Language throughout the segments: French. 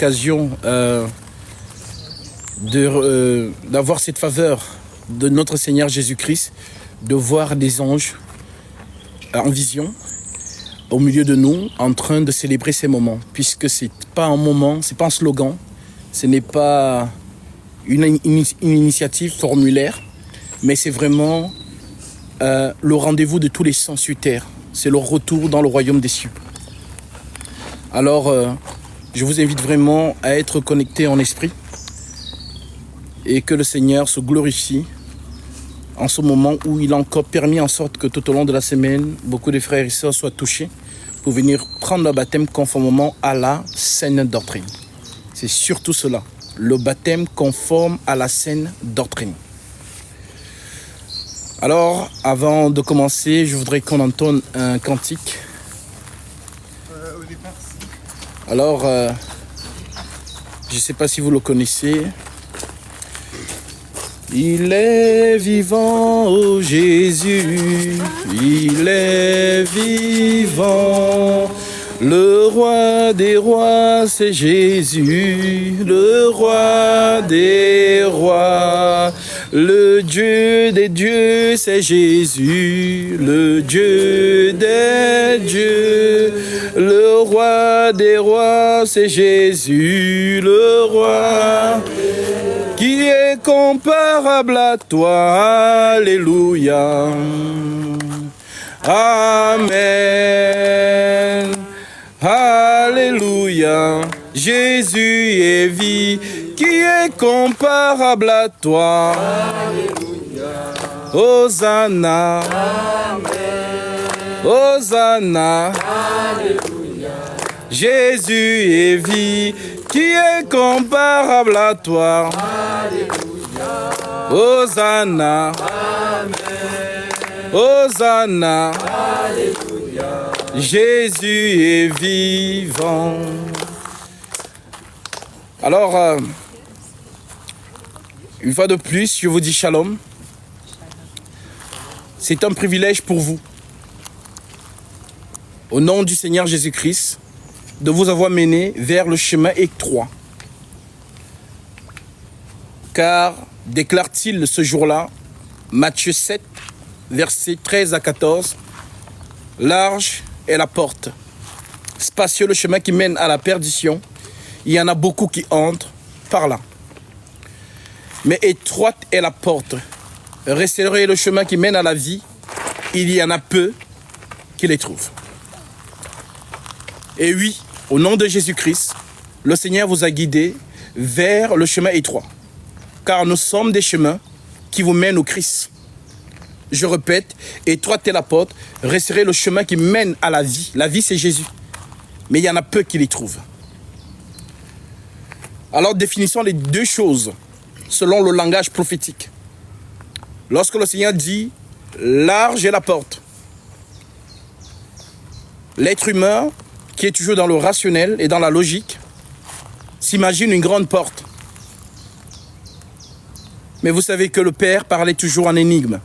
L'occasion d'avoir cette faveur de notre Seigneur Jésus-Christ, de voir des anges en vision au milieu de nous en train de célébrer ces moments, puisque c'est pas un moment, c'est pas un slogan, ce n'est pas une initiative formulaire, mais c'est vraiment le rendez-vous de tous les saints sur terre. C'est leur retour dans le royaume des cieux. Alors, je vous invite vraiment à être connectés en esprit et que le Seigneur se glorifie en ce moment où il a encore permis en sorte que tout au long de la semaine, beaucoup de frères et sœurs soient touchés pour venir prendre le baptême conformément à la saine doctrine. C'est surtout cela, le baptême conforme à la saine doctrine. Alors, avant de commencer, je voudrais qu'on entonne un cantique. Alors, je ne sais pas si vous le connaissez. Il est vivant, oh Jésus, il est vivant. Le roi des rois, c'est Jésus, le roi des rois. Le Dieu des dieux, c'est Jésus, le Dieu des dieux. Le roi des rois, c'est Jésus, le roi qui est comparable à toi. Alléluia. Amen. Alléluia. Jésus est vie, qui est comparable à toi. Alléluia. Hosanna. Amen. Hosanna. Alléluia. Jésus est vie, qui est comparable à toi. Alléluia. Hosanna. Amen. Hosanna. Alléluia. Jésus est vivant. Alors, une fois de plus, je vous dis shalom. C'est un privilège pour vous, au nom du Seigneur Jésus-Christ, de vous avoir mené vers le chemin étroit. Car, déclare-t-il ce jour-là, Matthieu 7, versets 13 à 14, large est la porte, spacieux le chemin qui mène à la perdition, il y en a beaucoup qui entrent par là. Mais étroite est la porte, resserré est le chemin qui mène à la vie, il y en a peu qui les trouvent. Et oui, au nom de Jésus-Christ, le Seigneur vous a guidé vers le chemin étroit. Car nous sommes des chemins qui vous mènent au Christ. Je répète, étroite est la porte, resserré le chemin qui mène à la vie. La vie, c'est Jésus. Mais il y en a peu qui les trouvent. Alors définissons les deux choses selon le langage prophétique. Lorsque le Seigneur dit « large est la porte », l'être humain, qui est toujours dans le rationnel et dans la logique, s'imagine une grande porte. Mais vous savez que le Père parlait toujours en énigme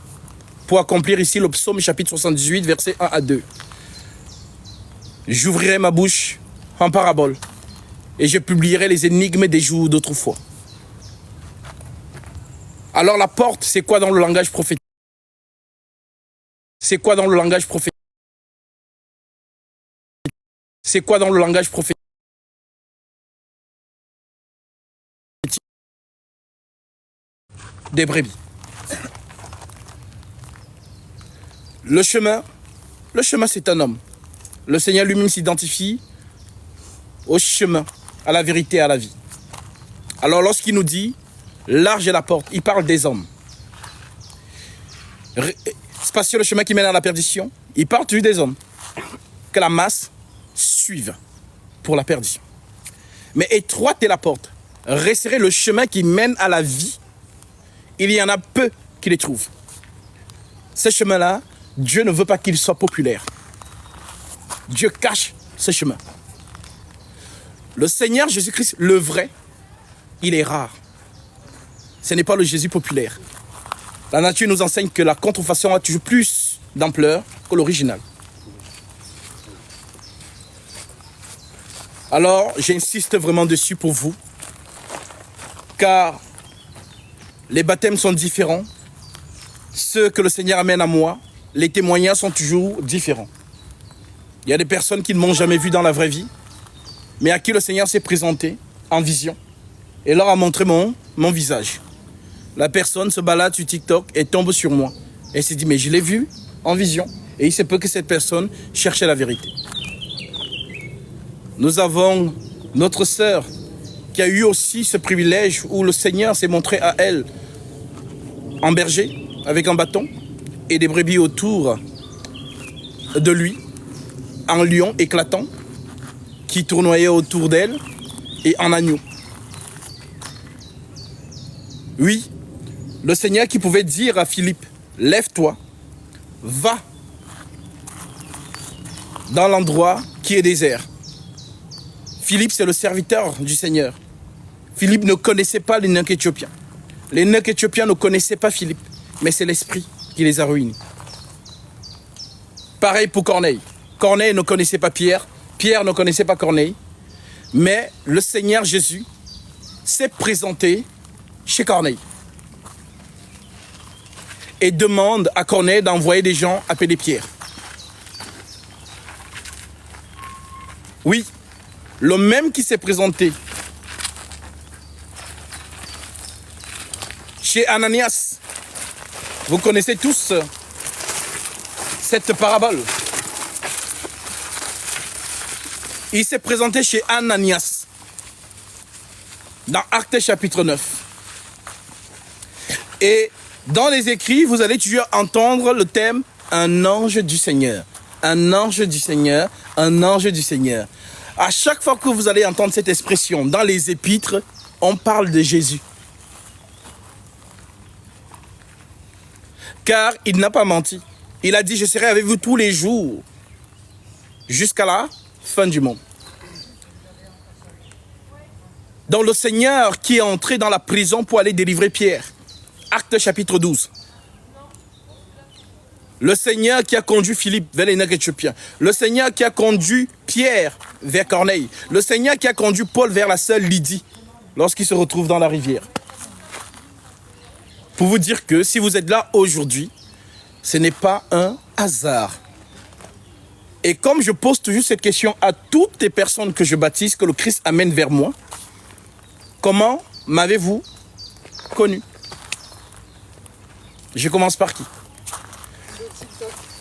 pour accomplir ici le psaume chapitre 78, versets 1 à 2. J'ouvrirai ma bouche en parabole et je publierai les énigmes des jours d'autrefois. Alors la porte, c'est quoi dans le langage prophétique? C'est quoi dans le langage prophétique? C'est quoi dans le langage prophétique? Des brebis. Le chemin c'est un homme. Le Seigneur lui-même s'identifie au chemin, à la vérité, à la vie. Alors lorsqu'il nous dit large est la porte, il parle des hommes. Spacieux le chemin qui mène à la perdition, il parle toujours des hommes. Que la masse suive pour la perdition. Mais étroite est la porte, resserré le chemin qui mène à la vie, il y en a peu qui les trouvent. Ce chemin-là, Dieu ne veut pas qu'il soit populaire. Dieu cache ce chemin. Le Seigneur Jésus-Christ, le vrai, il est rare. Ce n'est pas le Jésus populaire. La nature nous enseigne que la contrefaçon a toujours plus d'ampleur que l'original. Alors, j'insiste vraiment dessus pour vous, car les baptêmes sont différents. Ceux que le Seigneur amène à moi, les témoignages sont toujours différents. Il y a des personnes qui ne m'ont jamais vu dans la vraie vie, mais à qui le Seigneur s'est présenté en vision et leur a montré mon visage. La personne se balade sur TikTok et tombe sur moi. Et s'est dit, mais je l'ai vu en vision. Et il se peut que cette personne cherchait la vérité. Nous avons notre sœur qui a eu aussi ce privilège où le Seigneur s'est montré à elle en berger, avec un bâton, et des brebis autour de lui, en lion éclatant, qui tournoyait autour d'elle, et en agneau. Oui, le Seigneur qui pouvait dire à Philippe, lève-toi, va dans l'endroit qui est désert. Philippe, c'est le serviteur du Seigneur. Philippe ne connaissait pas les eunuques éthiopiens. Les eunuques éthiopiens ne connaissaient pas Philippe, mais c'est l'esprit qui les a ruinés. Pareil pour Corneille. Corneille ne connaissait pas Pierre, Pierre ne connaissait pas Corneille, mais le Seigneur Jésus s'est présenté chez Corneille et demande à Corneille d'envoyer des gens appeler Pierre. Oui, le même qui s'est présenté chez Ananias. Vous connaissez tous cette parabole. Il s'est présenté chez Ananias dans Actes chapitre 9. Et dans les écrits, vous allez toujours entendre le thème « Un ange du Seigneur ». Un ange du Seigneur, un ange du Seigneur. À chaque fois que vous allez entendre cette expression dans les épîtres, on parle de Jésus. Car il n'a pas menti. Il a dit, je serai avec vous tous les jours, jusqu'à la fin du monde. Donc le Seigneur qui est entré dans la prison pour aller délivrer Pierre. Acte chapitre 12. Le Seigneur qui a conduit Philippe vers les eunuques éthiopiens. Le Seigneur qui a conduit Pierre vers Corneille. Le Seigneur qui a conduit Paul vers la sœur Lydie lorsqu'il se retrouve dans la rivière. Pour vous dire que si vous êtes là aujourd'hui, ce n'est pas un hasard. Et comme je pose toujours cette question à toutes les personnes que je baptise, que le Christ amène vers moi, comment m'avez-vous connu? Je commence par qui?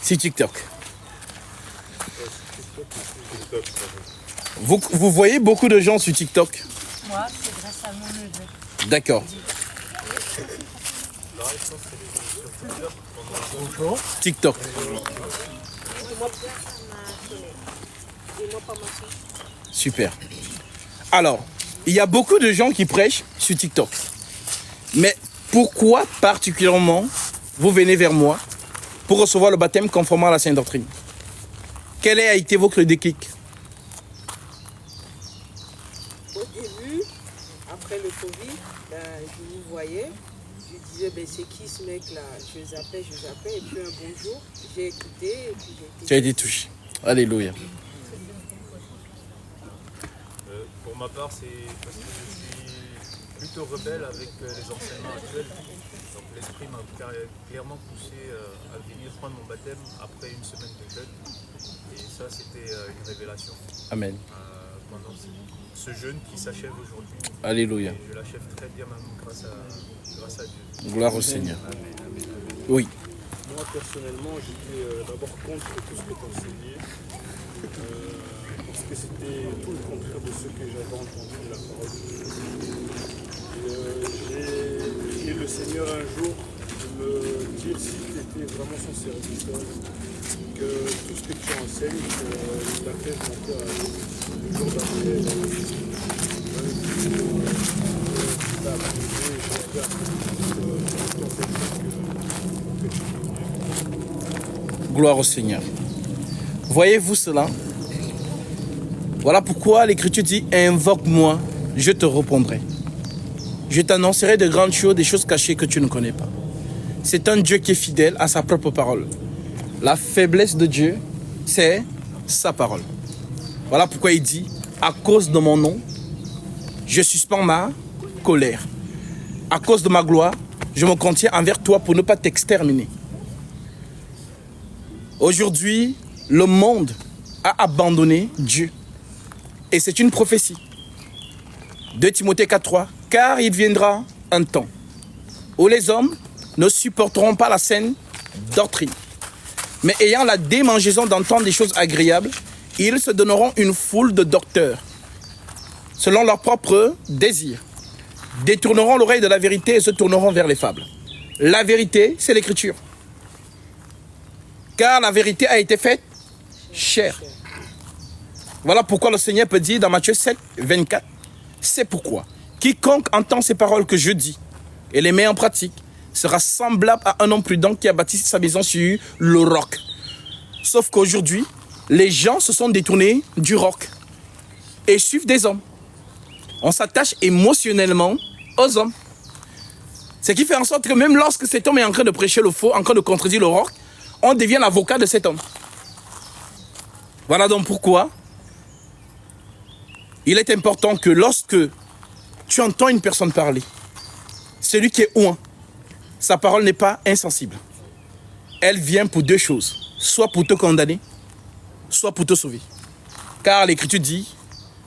C'est TikTok. Vous voyez beaucoup de gens sur TikTok? Moi, c'est grâce à mon neveu. D'accord. TikTok. Super. Alors, il y a beaucoup de gens qui prêchent sur TikTok. Mais pourquoi particulièrement vous venez vers moi pour recevoir le baptême conformément à la Sainte Doctrine? Quel a été votre déclic? Au début, après le Covid, je vous voyais, je disais, c'est qui ce mec-là? Je zappais, et puis un bonjour, j'ai écouté, et puis j'ai été... Tu as été touché. Alléluia. Pour ma part, c'est parce que je suis plutôt rebelle avec les enseignements actuels. Donc l'esprit m'a clairement poussé à venir prendre mon baptême après une semaine de jeûne. Et ça, c'était une révélation. Amen. Pendant ce jeûne qui s'achève aujourd'hui. Alléluia. Et je l'achève très bien maintenant grâce à Dieu. Gloire au Seigneur. Amen, amen, amen. Oui. Moi, personnellement, j'étais d'abord contre tout ce que tu enseignais, parce que c'était tout le contraire de ce que j'avais entendu de la parole de Dieu. J'ai prié le Seigneur un jour de me dire si tu étais vraiment son serviteur, que tout ce que tu enseignes, il a fait mon cœur à lui. Le jour d'après, Gloire au Seigneur. Voyez-vous cela? Voilà pourquoi l'Écriture dit, invoque-moi, je te répondrai. Je t'annoncerai de grandes choses, des choses cachées que tu ne connais pas. C'est un Dieu qui est fidèle à sa propre parole. La faiblesse de Dieu, c'est sa parole. Voilà pourquoi il dit, à cause de mon nom, je suspends ma colère. À cause de ma gloire, je me contiens envers toi pour ne pas t'exterminer. Aujourd'hui, le monde a abandonné Dieu. Et c'est une prophétie. 2 Timothée 4,3. Car il viendra un temps où les hommes ne supporteront pas la saine doctrine, mais ayant la démangeaison d'entendre des choses agréables, ils se donneront une foule de docteurs, selon leurs propres désirs, détourneront l'oreille de la vérité et se tourneront vers les fables. La vérité, c'est l'écriture. Car la vérité a été faite chair. Voilà pourquoi le Seigneur peut dire dans Matthieu 7, 24, c'est pourquoi quiconque entend ces paroles que je dis et les met en pratique sera semblable à un homme prudent qui a bâti sa maison sur le roc. Sauf qu'aujourd'hui, les gens se sont détournés du roc et suivent des hommes. On s'attache émotionnellement aux hommes. Ce qui fait en sorte que même lorsque cet homme est en train de prêcher le faux, en train de contredire le roc, on devient l'avocat de cet homme. Voilà donc pourquoi il est important que lorsque tu entends une personne parler, celui qui est oint, sa parole n'est pas insensible. Elle vient pour deux choses, soit pour te condamner, soit pour te sauver. Car l'Écriture dit,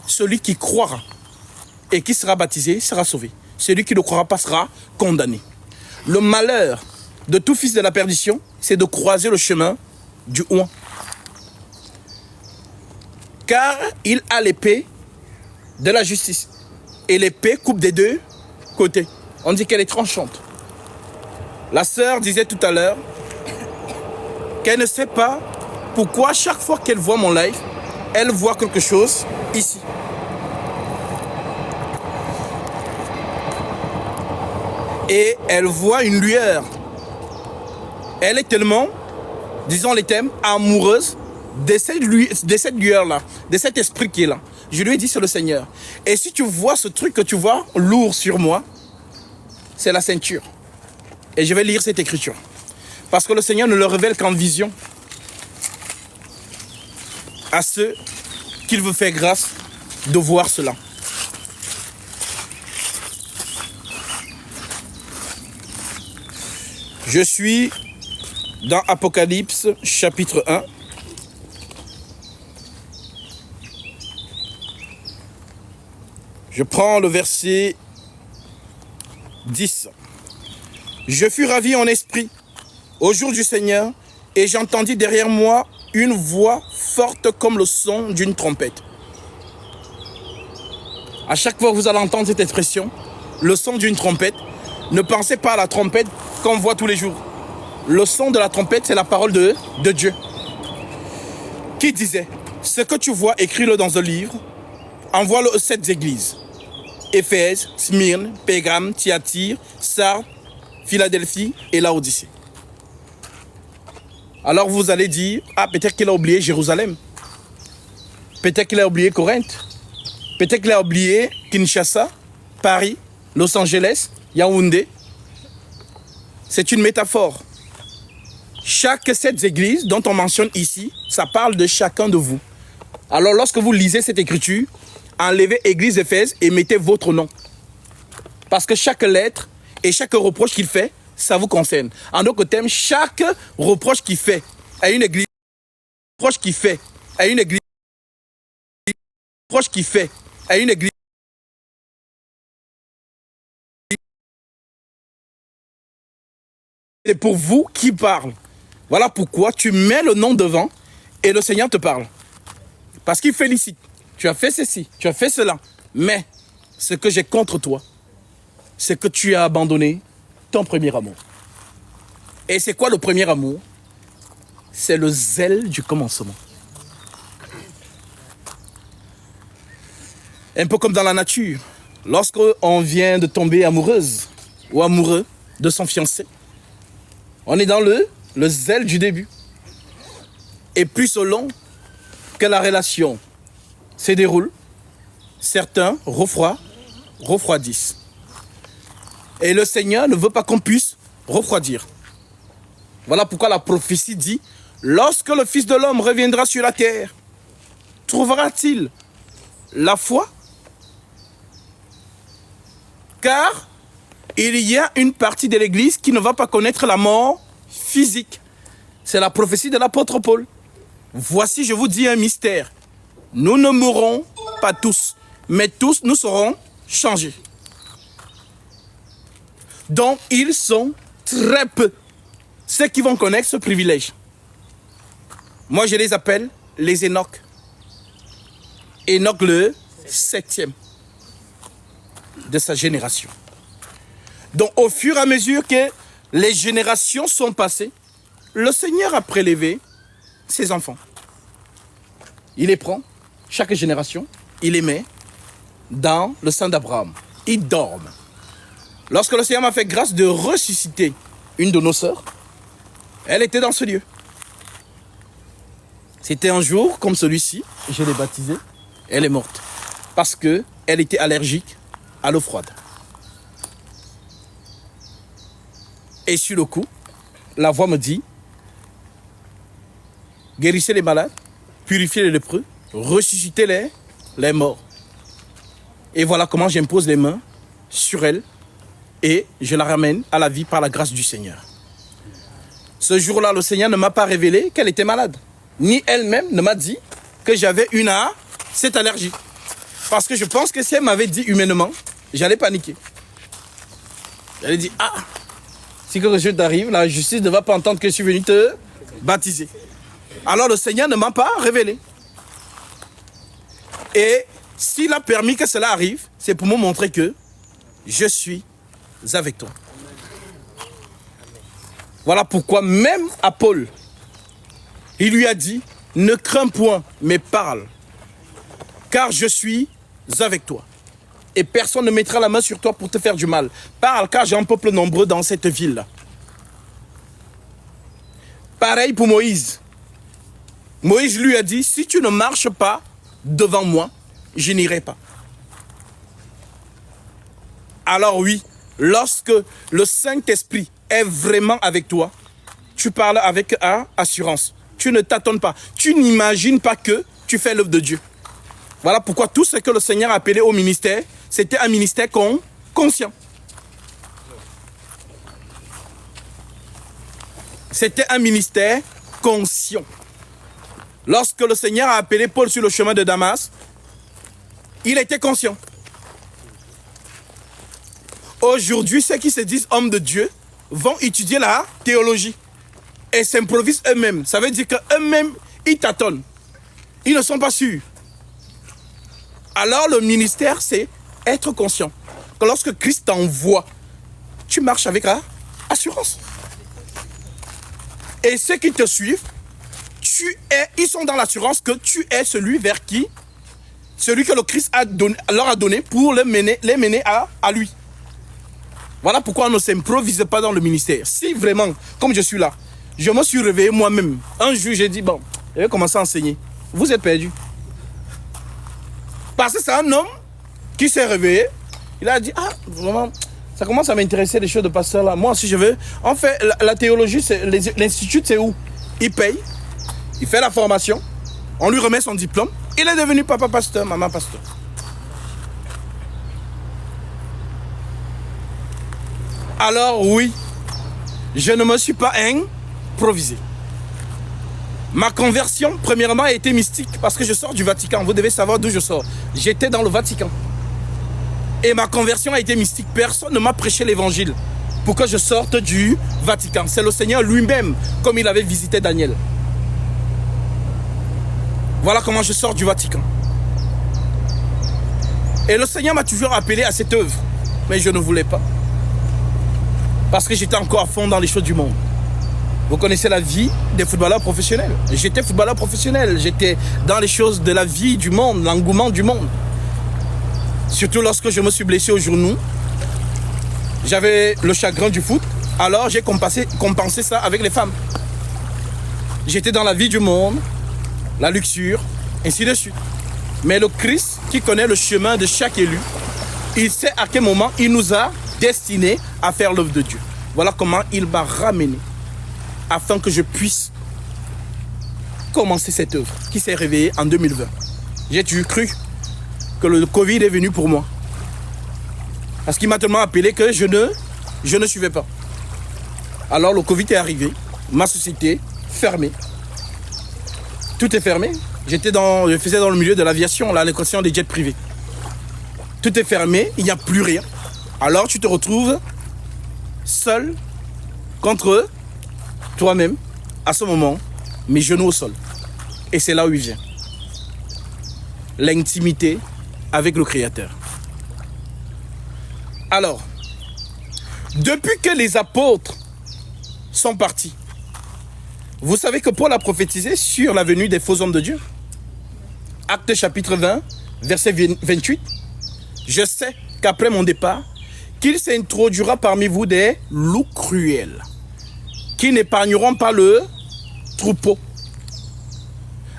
celui qui croira et qui sera baptisé sera sauvé. Celui qui ne croira pas sera condamné. Le malheur de tout fils de la perdition, c'est de croiser le chemin du oint. Car il a l'épée de la justice. Et l'épée coupe des deux côtés. On dit qu'elle est tranchante. La sœur disait tout à l'heure qu'elle ne sait pas pourquoi chaque fois qu'elle voit mon live, elle voit quelque chose ici. Et elle voit une lueur. Elle est tellement, disons les thèmes, amoureuse de cette lueur-là, de cet esprit qui est là. Je lui ai dit, c'est le Seigneur. Et si tu vois ce truc que tu vois lourd sur moi, c'est la ceinture. Et je vais lire cette écriture. Parce que le Seigneur ne le révèle qu'en vision à ceux qu'il veut faire grâce de voir cela. Je suis dans Apocalypse chapitre 1. Je prends le verset 10. Je fus ravi en esprit au jour du Seigneur et j'entendis derrière moi une voix forte comme le son d'une trompette. À chaque fois que vous allez entendre cette expression, le son d'une trompette, ne pensez pas à la trompette qu'on voit tous les jours. Le son de la trompette, c'est la parole de Dieu. Qui disait, ce que tu vois, écris-le dans un livre, envoie-le aux 7 églises. Éphèse, Smyrne, Pérgame, Thyatire, Sardes, Philadelphie et Laodicée. Alors vous allez dire, ah peut-être qu'il a oublié Jérusalem. Peut-être qu'il a oublié Corinthe. Peut-être qu'il a oublié Kinshasa, Paris, Los Angeles, Yaoundé. C'est une métaphore. Chaque 7 églises dont on mentionne ici, ça parle de chacun de vous. Alors lorsque vous lisez cette écriture, enlevez Église d'Éphèse et mettez votre nom. Parce que chaque lettre et chaque reproche qu'il fait, ça vous concerne. En d'autres termes, chaque reproche qu'il fait à une église, reproche qu'il fait à une église, reproche qu'il fait à une église, c'est pour vous qui parle. Voilà pourquoi tu mets le nom devant et le Seigneur te parle. Parce qu'il félicite. Tu as fait ceci, tu as fait cela. Mais ce que j'ai contre toi, c'est que tu as abandonné ton premier amour. Et c'est quoi le premier amour? C'est le zèle du commencement. Un peu comme dans la nature. Lorsqu'on vient de tomber amoureuse ou amoureux de son fiancé, on est dans le zèle du début. Et plus selon que la relation se déroule, certains refroidissent. Et le Seigneur ne veut pas qu'on puisse refroidir. Voilà pourquoi la prophétie dit, lorsque le Fils de l'homme reviendra sur la terre, trouvera-t-il la foi. Car il y a une partie de l'Église qui ne va pas connaître la mort physique. C'est la prophétie de l'apôtre Paul. Voici, je vous dis un mystère. Nous ne mourrons pas tous, mais tous nous serons changés. Donc, ils sont très peu ceux qui vont connaître ce privilège. Moi, je les appelle les Enoch. Enoch le 7e de sa génération. Donc, au fur et à mesure que les générations sont passées, le Seigneur a prélevé ses enfants. Il les prend, chaque génération, il les met dans le sein d'Abraham. Ils dorment. Lorsque le Seigneur m'a fait grâce de ressusciter une de nos sœurs, elle était dans ce lieu. C'était un jour comme celui-ci, je l'ai baptisée, elle est morte. Parce qu'elle était allergique à l'eau froide. Et sur le coup, la voix me dit, guérissez les malades, purifiez les lépreux, ressuscitez les morts. Et voilà comment j'impose les mains sur elle et je la ramène à la vie par la grâce du Seigneur. Ce jour-là, le Seigneur ne m'a pas révélé qu'elle était malade. Ni elle-même ne m'a dit que j'avais cette allergie. Parce que je pense que si elle m'avait dit humainement, j'allais paniquer. J'allais dire, ah, si quelque chose t'arrive, la justice ne va pas entendre que je suis venu te baptiser. Alors le Seigneur ne m'a pas révélé. Et s'il a permis que cela arrive, c'est pour me montrer que je suis avec toi. Voilà pourquoi même à Paul, il lui a dit, ne crains point, mais parle, car je suis avec toi. Et personne ne mettra la main sur toi pour te faire du mal. Parle, car j'ai un peuple nombreux dans cette ville. Pareil pour Moïse. Moïse lui a dit, si tu ne marches pas devant moi, je n'irai pas. Alors oui, lorsque le Saint-Esprit est vraiment avec toi, tu parles avec assurance. Tu ne t'attends pas. Tu n'imagines pas que tu fais l'œuvre de Dieu. Voilà pourquoi tout ce que le Seigneur a appelé au ministère, c'était un ministère conscient. C'était un ministère conscient. Lorsque le Seigneur a appelé Paul sur le chemin de Damas, il était conscient. Aujourd'hui, ceux qui se disent hommes de Dieu vont étudier la théologie et s'improvisent eux-mêmes. Ça veut dire qu'eux-mêmes, ils tâtonnent. Ils ne sont pas sûrs. Alors le ministère, c'est être conscient que lorsque Christ t'envoie, tu marches avec assurance. Et ceux qui te suivent, ils sont dans l'assurance que tu es celui vers qui, celui que le Christ leur a donné pour les mener à lui. Voilà pourquoi on ne s'improvise pas dans le ministère. Si vraiment, comme je suis là, je me suis réveillé moi-même. Un jour, j'ai dit, bon, je vais commencer à enseigner. Vous êtes perdus. Parce que c'est un homme qui s'est réveillé. Il a dit, ah, vraiment, ça commence à m'intéresser les choses de pasteur là. Moi aussi, je veux. En fait, la théologie, l'institut, c'est où? Il paye, il fait la formation, on lui remet son diplôme. Il est devenu papa pasteur, maman pasteur. Alors oui, je ne me suis pas improvisé. Ma conversion, premièrement, a été mystique parce que je sors du Vatican. Vous devez savoir d'où je sors. J'étais dans le Vatican. Et ma conversion a été mystique. Personne ne m'a prêché l'évangile pour que je sorte du Vatican. C'est le Seigneur lui-même, comme il avait visité Daniel. Voilà comment je sors du Vatican. Et le Seigneur m'a toujours appelé à cette œuvre. Mais je ne voulais pas. Parce que j'étais encore à fond dans les choses du monde. Vous connaissez la vie des footballeurs professionnels. J'étais footballeur professionnel. J'étais dans les choses de la vie du monde, l'engouement du monde. Surtout lorsque je me suis blessé au genou. J'avais le chagrin du foot. Alors j'ai compensé ça avec les femmes. J'étais dans la vie du monde, la luxure, ainsi de suite. Mais le Christ, qui connaît le chemin de chaque élu, il sait à quel moment il nous a destinés à faire l'œuvre de Dieu. Voilà comment il m'a ramené afin que je puisse commencer cette œuvre qui s'est réveillée en 2020. J'ai toujours cru que le Covid est venu pour moi. Parce qu'il m'a tellement appelé que je ne suivais pas. Alors le Covid est arrivé, ma société fermée. Tout est fermé. Je faisais dans le milieu de l'aviation, la location des jets privés. Tout est fermé, il n'y a plus rien. Alors tu te retrouves seul contre toi-même, à ce moment, mes genoux au sol. Et c'est là où il vient. L'intimité avec le Créateur. Alors, depuis que les apôtres sont partis, vous savez que Paul a prophétisé sur la venue des faux hommes de Dieu. Actes chapitre 20, verset 28. Je sais qu'après mon départ, qu'il s'introduira parmi vous des loups cruels, qui n'épargneront pas le troupeau.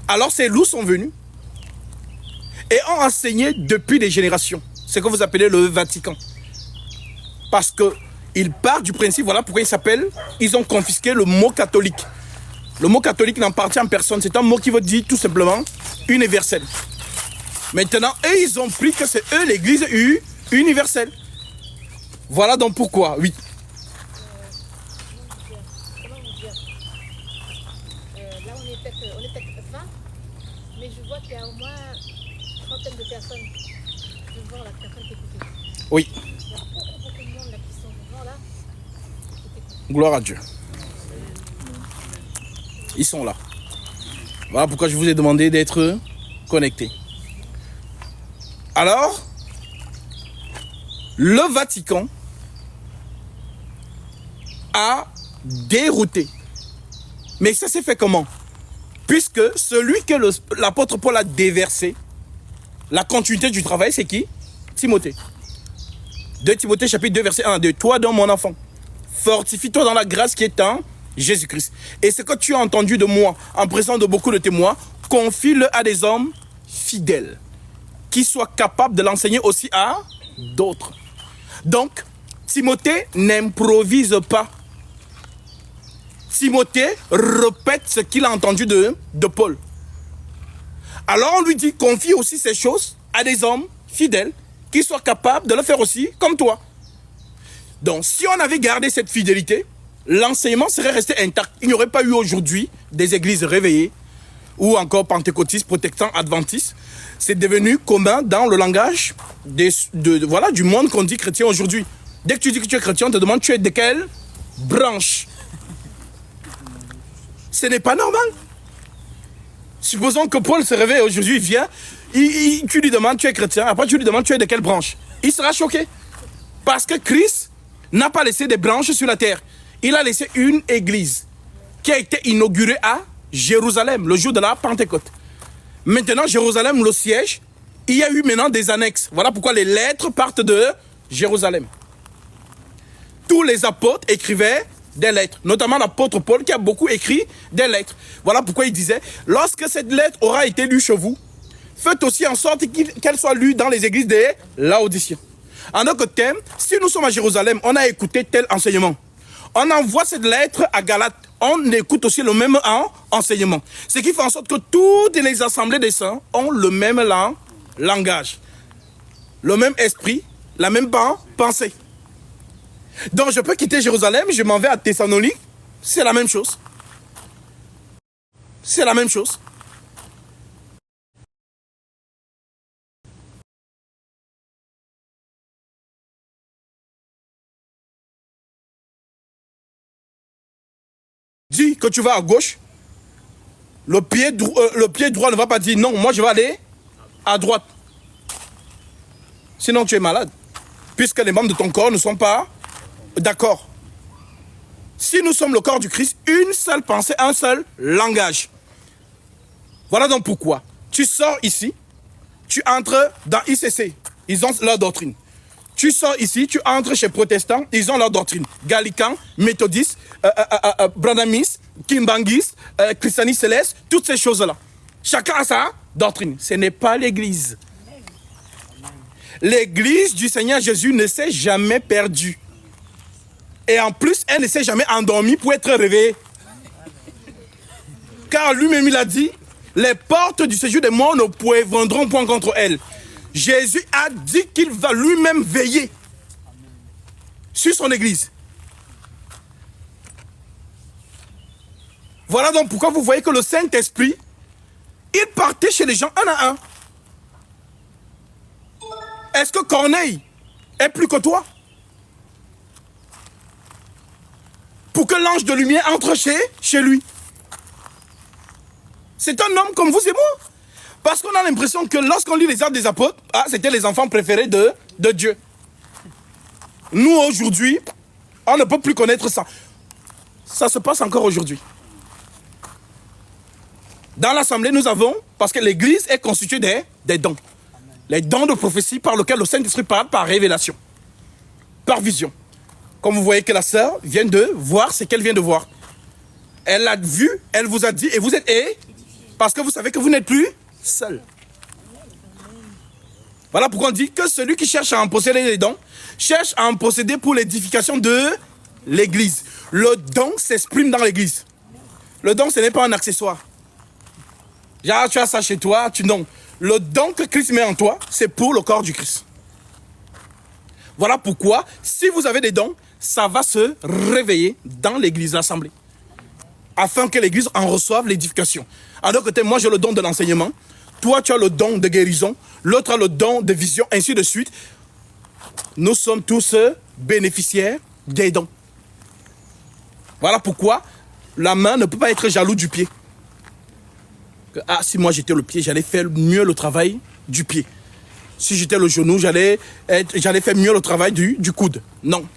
Alors ces loups sont venus et ont enseigné depuis des générations, ce que vous appelez le Vatican. Parce qu'ils partent du principe, voilà pourquoi ils s'appellent, ils ont confisqué le mot catholique. Le mot catholique n'appartient à personne, c'est un mot qui veut dire tout simplement universel. Maintenant, eux, ils ont pris que c'est eux l'église universelle. Voilà donc pourquoi, oui. Comment vous dire là, on est peut-être 20, mais je vois qu'il y a au moins une trentaine de personnes devant la personne qui écoute. Oui. Il y a beaucoup de monde là qui sont devant là. Gloire à Dieu. Ils sont là. Voilà pourquoi je vous ai demandé d'être connectés. Alors, le Vatican a dérouté. Mais ça s'est fait comment? Puisque celui que l'apôtre Paul a déversé, la continuité du travail, c'est qui? Timothée. 2 Timothée chapitre 2 verset 1. De toi donc mon enfant, fortifie-toi dans la grâce qui est en Jésus-Christ. Et ce que tu as entendu de moi en présence de beaucoup de témoins, confie-le à des hommes fidèles, qui soient capables de l'enseigner aussi à d'autres. Donc, Timothée n'improvise pas. Timothée répète ce qu'il a entendu de Paul. Alors on lui dit, confie aussi ces choses à des hommes fidèles qui soient capables de le faire aussi comme toi. Donc si on avait gardé cette fidélité, l'enseignement serait resté intact. Il n'y aurait pas eu aujourd'hui des églises réveillées ou encore pentecôtistes, protestants, adventistes. C'est devenu commun dans le langage du monde qu'on dit chrétien aujourd'hui. Dès que tu dis que tu es chrétien, on te demande tu es de quelle branche. Ce n'est pas normal. Supposons que Paul se réveille aujourd'hui, il vient, tu lui demandes tu es chrétien, après tu lui demandes tu es de quelle branche. Il sera choqué. Parce que Christ n'a pas laissé des branches sur la terre. Il a laissé une église qui a été inaugurée à Jérusalem, le jour de la Pentecôte. Maintenant, Jérusalem, le siège, il y a eu maintenant des annexes. Voilà pourquoi les lettres partent de Jérusalem. Tous les apôtres écrivaient des lettres, notamment l'apôtre Paul qui a beaucoup écrit des lettres. Voilà pourquoi il disait, lorsque cette lettre aura été lue chez vous, faites aussi en sorte qu'elle soit lue dans les églises des Laodiciens. En d'autres termes, si nous sommes à Jérusalem, on a écouté tel enseignement. On envoie cette lettre à Galate, on écoute aussi le même enseignement. Ce qui fait en sorte que toutes les assemblées des saints ont le même langage, le même esprit, la même pensée. Donc je peux quitter Jérusalem, je m'en vais à Thessalonique, c'est la même chose. C'est la même chose. Dis que tu vas à gauche, le pied droit ne va pas dire non, moi je vais aller à droite. Sinon tu es malade, puisque les membres de ton corps ne sont pas d'accord. Si nous sommes le corps du Christ, une seule pensée, un seul langage. Voilà donc pourquoi. Tu sors ici, tu entres dans ICC, ils ont leur doctrine. Tu sors ici, tu entres chez protestants, ils ont leur doctrine. Gallican, méthodiste, branhamistes, kimbanguistes, christianistes célestes, toutes ces choses-là. Chacun a sa doctrine. Ce n'est pas l'église. L'église du Seigneur Jésus ne s'est jamais perdue. Et en plus, elle ne s'est jamais endormie pour être réveillée. Car lui-même, il a dit, les portes du séjour des morts ne poindront point contre elle. Jésus a dit qu'il va lui-même veiller sur son église. Voilà donc pourquoi vous voyez que le Saint-Esprit, il partait chez les gens un à un. Est-ce que Corneille est plus que toi? Pour que l'ange de lumière entre chez lui. C'est un homme comme vous et moi. Parce qu'on a l'impression que lorsqu'on lit les Actes des Apôtres, c'était les enfants préférés de Dieu. Nous, aujourd'hui, on ne peut plus connaître ça. Ça se passe encore aujourd'hui. Dans l'assemblée, nous avons, parce que l'église est constituée des dons. Les dons de prophétie par lesquels le Saint-Esprit parle par révélation, par vision. Comme vous voyez que la sœur vient de voir ce qu'elle vient de voir. Elle l'a vu, elle vous a dit, et vous êtes parce que vous savez que vous n'êtes plus seul. Voilà pourquoi on dit que celui qui cherche à en posséder les dons, cherche à en posséder pour l'édification de l'église. Le don s'exprime dans l'église. Le don, ce n'est pas un accessoire. Genre, tu as ça chez toi, non. Le don que Christ met en toi, c'est pour le corps du Christ. Voilà pourquoi, si vous avez des dons, ça va se réveiller dans l'église, l'assemblée. Afin que l'église en reçoive l'édification. Alors que moi, j'ai le don de l'enseignement. Toi, tu as le don de guérison. L'autre a le don de vision, ainsi de suite. Nous sommes tous bénéficiaires des dons. Voilà pourquoi la main ne peut pas être jaloux du pied. Si moi j'étais le pied, j'allais faire mieux le travail du pied. Si j'étais le genou, j'allais faire mieux le travail du coude. Non.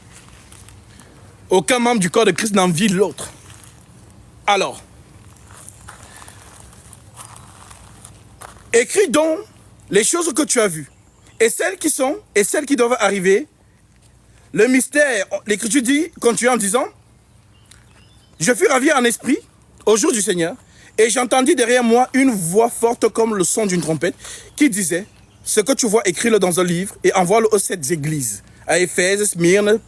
Aucun membre du corps de Christ n'envie l'autre. Alors, écris donc les choses que tu as vues, et celles qui sont, et celles qui doivent arriver. Le mystère, l'Écriture dit, continue en disant, je fus ravi en esprit au jour du Seigneur, et j'entendis derrière moi une voix forte comme le son d'une trompette qui disait, ce que tu vois, écris-le dans un livre et envoie-le aux 7 églises, à Éphèse, Smyrne,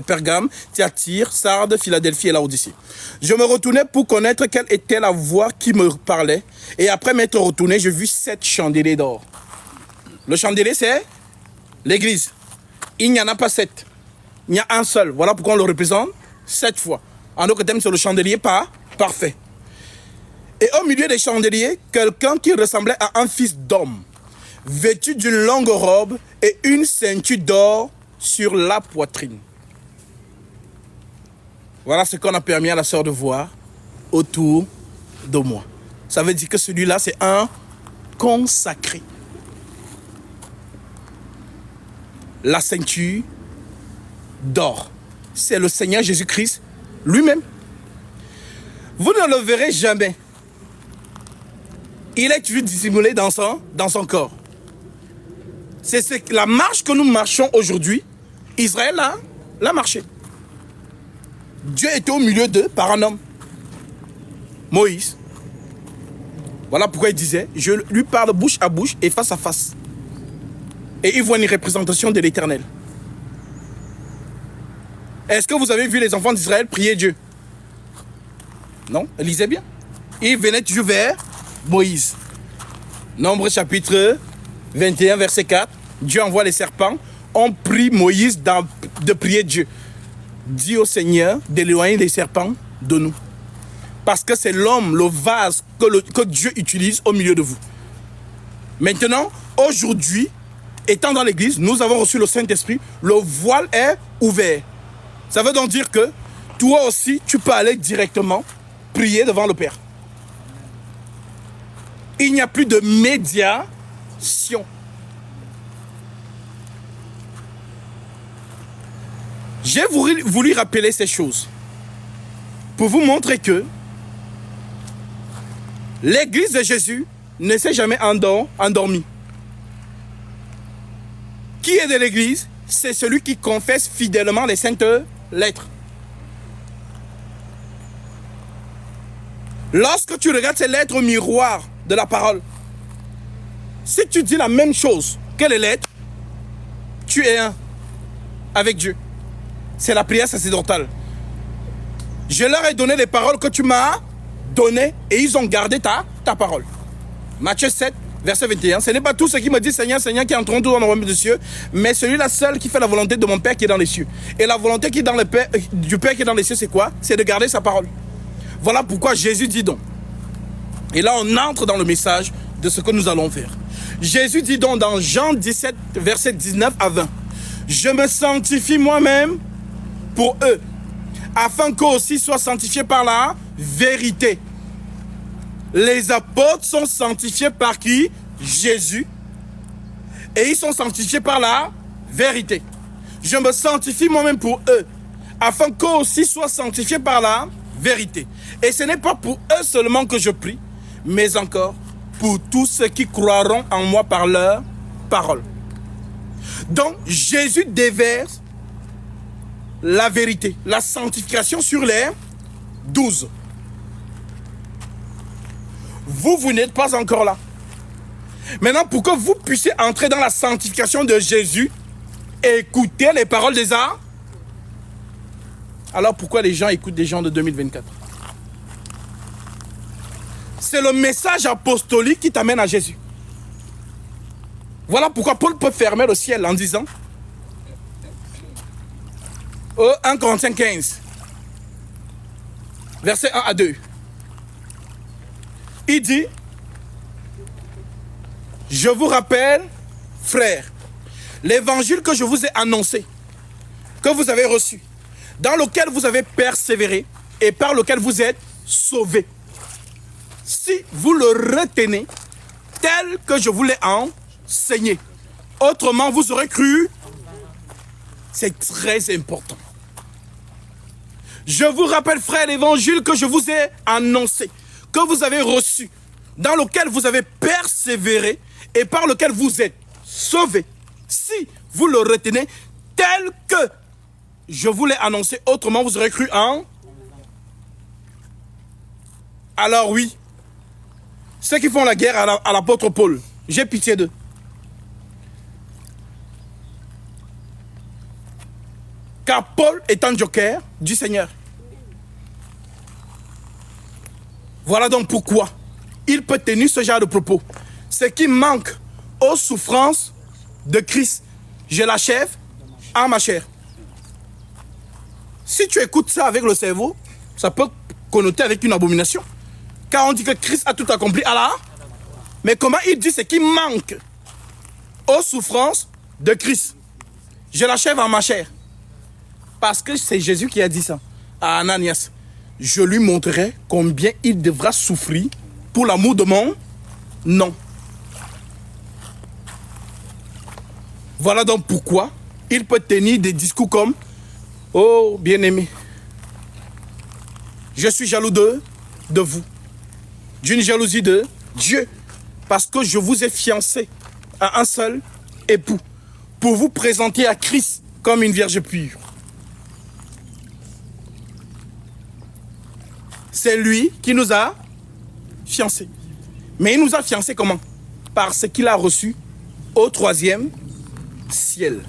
Pergame, Thyatire, Sardes, Philadelphie et Laodicée. Je me retournai pour connaître quelle était la voix qui me parlait, et après m'être retourné, je vis 7 chandeliers d'or. Le chandelier, c'est l'église. Il n'y en a pas 7. Il y a un seul. Voilà pourquoi on le représente 7 fois. En d'autres termes, c'est le chandelier parfait. Et au milieu des chandeliers, quelqu'un qui ressemblait à un fils d'homme, vêtu d'une longue robe et une ceinture d'or sur la poitrine. Voilà ce qu'on a permis à la sœur de voir autour de moi. Ça veut dire que celui-là, c'est un consacré. La ceinture d'or, c'est le Seigneur Jésus-Christ lui-même. Vous ne le verrez jamais. Il est toujours dissimulé dans son corps. C'est la marche que nous marchons aujourd'hui. Israël l'a marché. Dieu était au milieu d'eux par un homme. Moïse. Voilà pourquoi il disait, je lui parle bouche à bouche et face à face. Et il voit une représentation de l'Éternel. Est-ce que vous avez vu les enfants d'Israël prier Dieu? Non, lisez bien. Ils venaient toujours vers Moïse. Nombre chapitre 21, verset 4. Dieu envoie les serpents. On prie Moïse de prier Dieu. Dis au Seigneur d'éloigner les serpents de nous. Parce que c'est l'homme, le vase que Dieu utilise au milieu de vous. Maintenant, aujourd'hui, étant dans l'église, nous avons reçu le Saint-Esprit. Le voile est ouvert. Ça veut donc dire que toi aussi, tu peux aller directement prier devant le Père. Il n'y a plus de médiation. J'ai voulu rappeler ces choses pour vous montrer que l'église de Jésus ne s'est jamais endormie. Qui est de l'église? C'est celui qui confesse fidèlement les saintes lettres. Lorsque tu regardes ces lettres au miroir de la parole, si tu dis la même chose que les lettres, tu es un avec Dieu. C'est la prière sacerdotale. Je leur ai donné les paroles que tu m'as données et ils ont gardé ta parole. Matthieu 7, Verset 21. Ce n'est pas tout ce qui me dit Seigneur, Seigneur qui entreront dans le royaume des cieux, mais celui-là seul qui fait la volonté de mon Père qui est dans les cieux. Et la volonté qui est dans le Père, du Père qui est dans les cieux, c'est quoi? C'est de garder sa parole. Voilà pourquoi Jésus dit donc. Et là, on entre dans le message de ce que nous allons faire. Jésus dit donc dans Jean 17, verset 19 à 20. Je me sanctifie moi-même pour eux, afin qu'eux aussi soient sanctifiés par la vérité. Les apôtres sont sanctifiés par qui? Jésus. Et ils sont sanctifiés par la vérité. Je me sanctifie moi-même pour eux, afin qu'eux aussi soient sanctifiés par la vérité. Et ce n'est pas pour eux seulement que je prie, mais encore pour tous ceux qui croiront en moi par leur parole. Donc, Jésus déverse la vérité, la sanctification sur les 12. Vous n'êtes pas encore là. Maintenant, pour que vous puissiez entrer dans la sanctification de Jésus, écoutez les paroles des arts. Alors pourquoi les gens écoutent des gens de 2024? C'est le message apostolique qui t'amène à Jésus. Voilà pourquoi Paul peut fermer le ciel en disant 1 Corinthiens 15, verset 1 à 2. Il dit, je vous rappelle, frères, l'évangile que je vous ai annoncé, que vous avez reçu, dans lequel vous avez persévéré et par lequel vous êtes sauvés. Si vous le retenez tel que je vous l'ai enseigné, autrement vous aurez cru. C'est très important. Je vous rappelle, frères, l'évangile que je vous ai annoncé, que vous avez reçu, dans lequel vous avez persévéré et par lequel vous êtes sauvés. Si vous le retenez tel que je vous l'ai annoncé, autrement vous aurez cru en. Alors oui, ceux qui font la guerre à l'apôtre Paul, j'ai pitié d'eux. Car Paul est un joker du Seigneur. Voilà donc pourquoi il peut tenir ce genre de propos. Ce qui manque aux souffrances de Christ, je l'achève en ma chair. Si tu écoutes ça avec le cerveau, ça peut connoter avec une abomination. Car on dit que Christ a tout accompli à la. Mais comment il dit ce qui manque aux souffrances de Christ? Je l'achève en ma chair. Parce que c'est Jésus qui a dit ça à Ananias. Je lui montrerai combien il devra souffrir pour l'amour de mon nom. Voilà donc pourquoi il peut tenir des discours comme « Oh, bien-aimé, je suis jaloux de vous, d'une jalousie de Dieu, parce que je vous ai fiancé à un seul époux, pour vous présenter à Christ comme une vierge pure. » C'est lui qui nous a fiancés. Mais il nous a fiancés comment? Par ce qu'il a reçu au 3e ciel.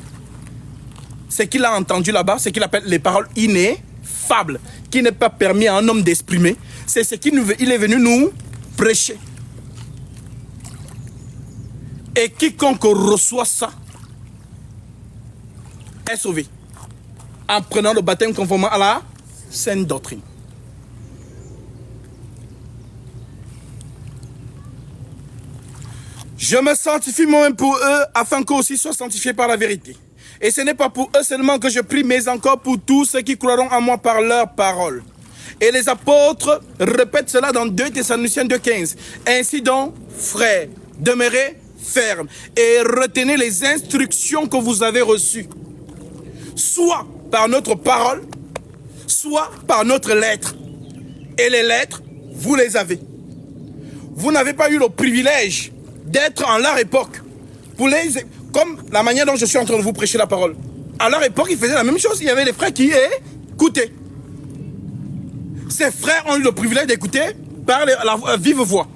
Ce qu'il a entendu là-bas, ce qu'il appelle les paroles ineffables, qui n'est pas permis à un homme d'exprimer. C'est ce qu'il est venu nous prêcher. Et quiconque reçoit ça est sauvé. En prenant le baptême conformément à la sainte doctrine. Je me sanctifie moi-même pour eux, afin qu'eux aussi soient sanctifiés par la vérité. Et ce n'est pas pour eux seulement que je prie, mais encore pour tous ceux qui croiront en moi par leur parole. Et les apôtres répètent cela dans 2 Thessaloniciens 2,15. Ainsi donc, frères, demeurez fermes et retenez les instructions que vous avez reçues, soit par notre parole, soit par notre lettre. Et les lettres, vous les avez. Vous n'avez pas eu le privilège d'être en leur époque, comme la manière dont je suis en train de vous prêcher la parole. À leur époque, ils faisaient la même chose. Il y avait des frères qui écoutaient. Ces frères ont eu le privilège d'écouter par la vive voix.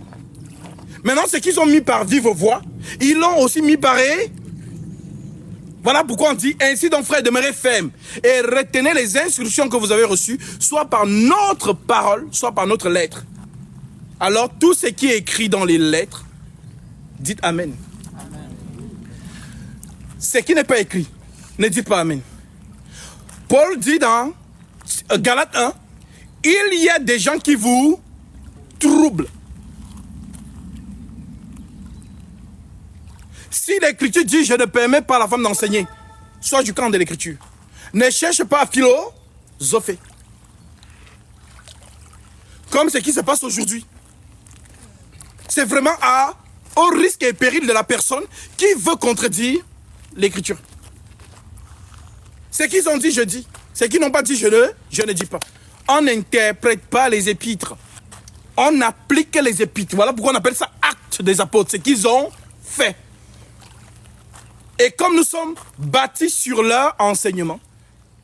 Maintenant, ce qu'ils ont mis par vive voix, ils l'ont aussi mis par Voilà pourquoi on dit, ainsi donc frères, demeurez fermes et retenez les instructions que vous avez reçues, soit par notre parole, soit par notre lettre. Alors, tout ce qui est écrit dans les lettres dites Amen. Ce qui n'est pas écrit, ne dites pas Amen. Paul dit dans Galates 1, il y a des gens qui vous troublent. Si l'écriture dit je ne permets pas à la femme d'enseigner, sois du camp de l'écriture. Ne cherche pas à philosopher. Comme ce qui se passe aujourd'hui. C'est vraiment au risque et péril de la personne qui veut contredire l'écriture. Ce qu'ils ont dit, je dis. Ce qu'ils n'ont pas dit, je ne dis pas. On n'interprète pas les épîtres. On applique les épîtres. Voilà pourquoi on appelle ça acte des apôtres. Ce qu'ils ont fait. Et comme nous sommes bâtis sur leur enseignement,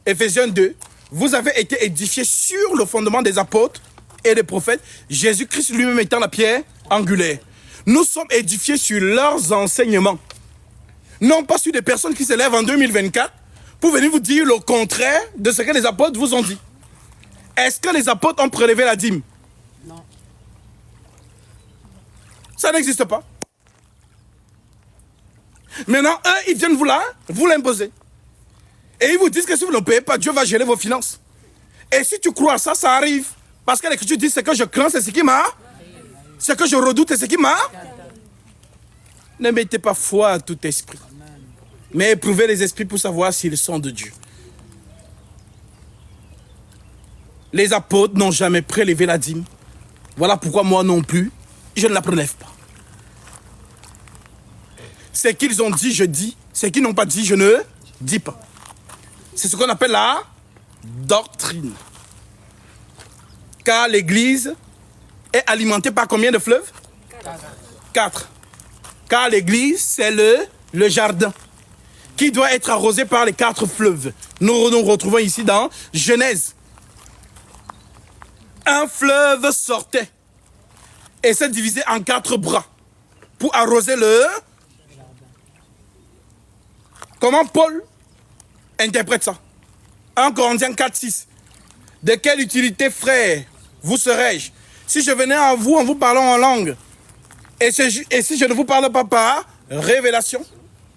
Ephésiens 2, vous avez été édifiés sur le fondement des apôtres et des prophètes, Jésus-Christ lui-même étant la pierre angulaire. Nous sommes édifiés sur leurs enseignements. Non pas sur des personnes qui se lèvent en 2024 pour venir vous dire le contraire de ce que les apôtres vous ont dit. Est-ce que les apôtres ont prélevé la dîme? Non. Ça n'existe pas. Maintenant, eux, ils viennent vous l'imposer. Et ils vous disent que si vous ne payez pas, Dieu va geler vos finances. Et si tu crois à ça, ça arrive. Parce que l'Écriture dit, ce que je crains, c'est ce qui m'a. Ce que je redoute, c'est ce qui m'a. Ne mettez pas foi à tout esprit. Mais éprouvez les esprits pour savoir s'ils sont de Dieu. Les apôtres n'ont jamais prélevé la dîme. Voilà pourquoi moi non plus, je ne la prélève pas. Ce qu'ils ont dit, je dis. Ce qu'ils n'ont pas dit, je ne dis pas. C'est ce qu'on appelle la doctrine. Car l'Église est alimentée par combien de fleuves? 4. Car l'Église, c'est le jardin qui doit être arrosé par les 4 fleuves. Nous nous retrouvons ici dans Genèse. Un fleuve sortait et s'est divisé en 4 bras pour arroser le... Comment Paul interprète ça? 1 Corinthiens 4, 6. De quelle utilité, frère, vous serais-je si je venais à vous en vous parlant en langue? Et si je ne vous parle pas par révélation,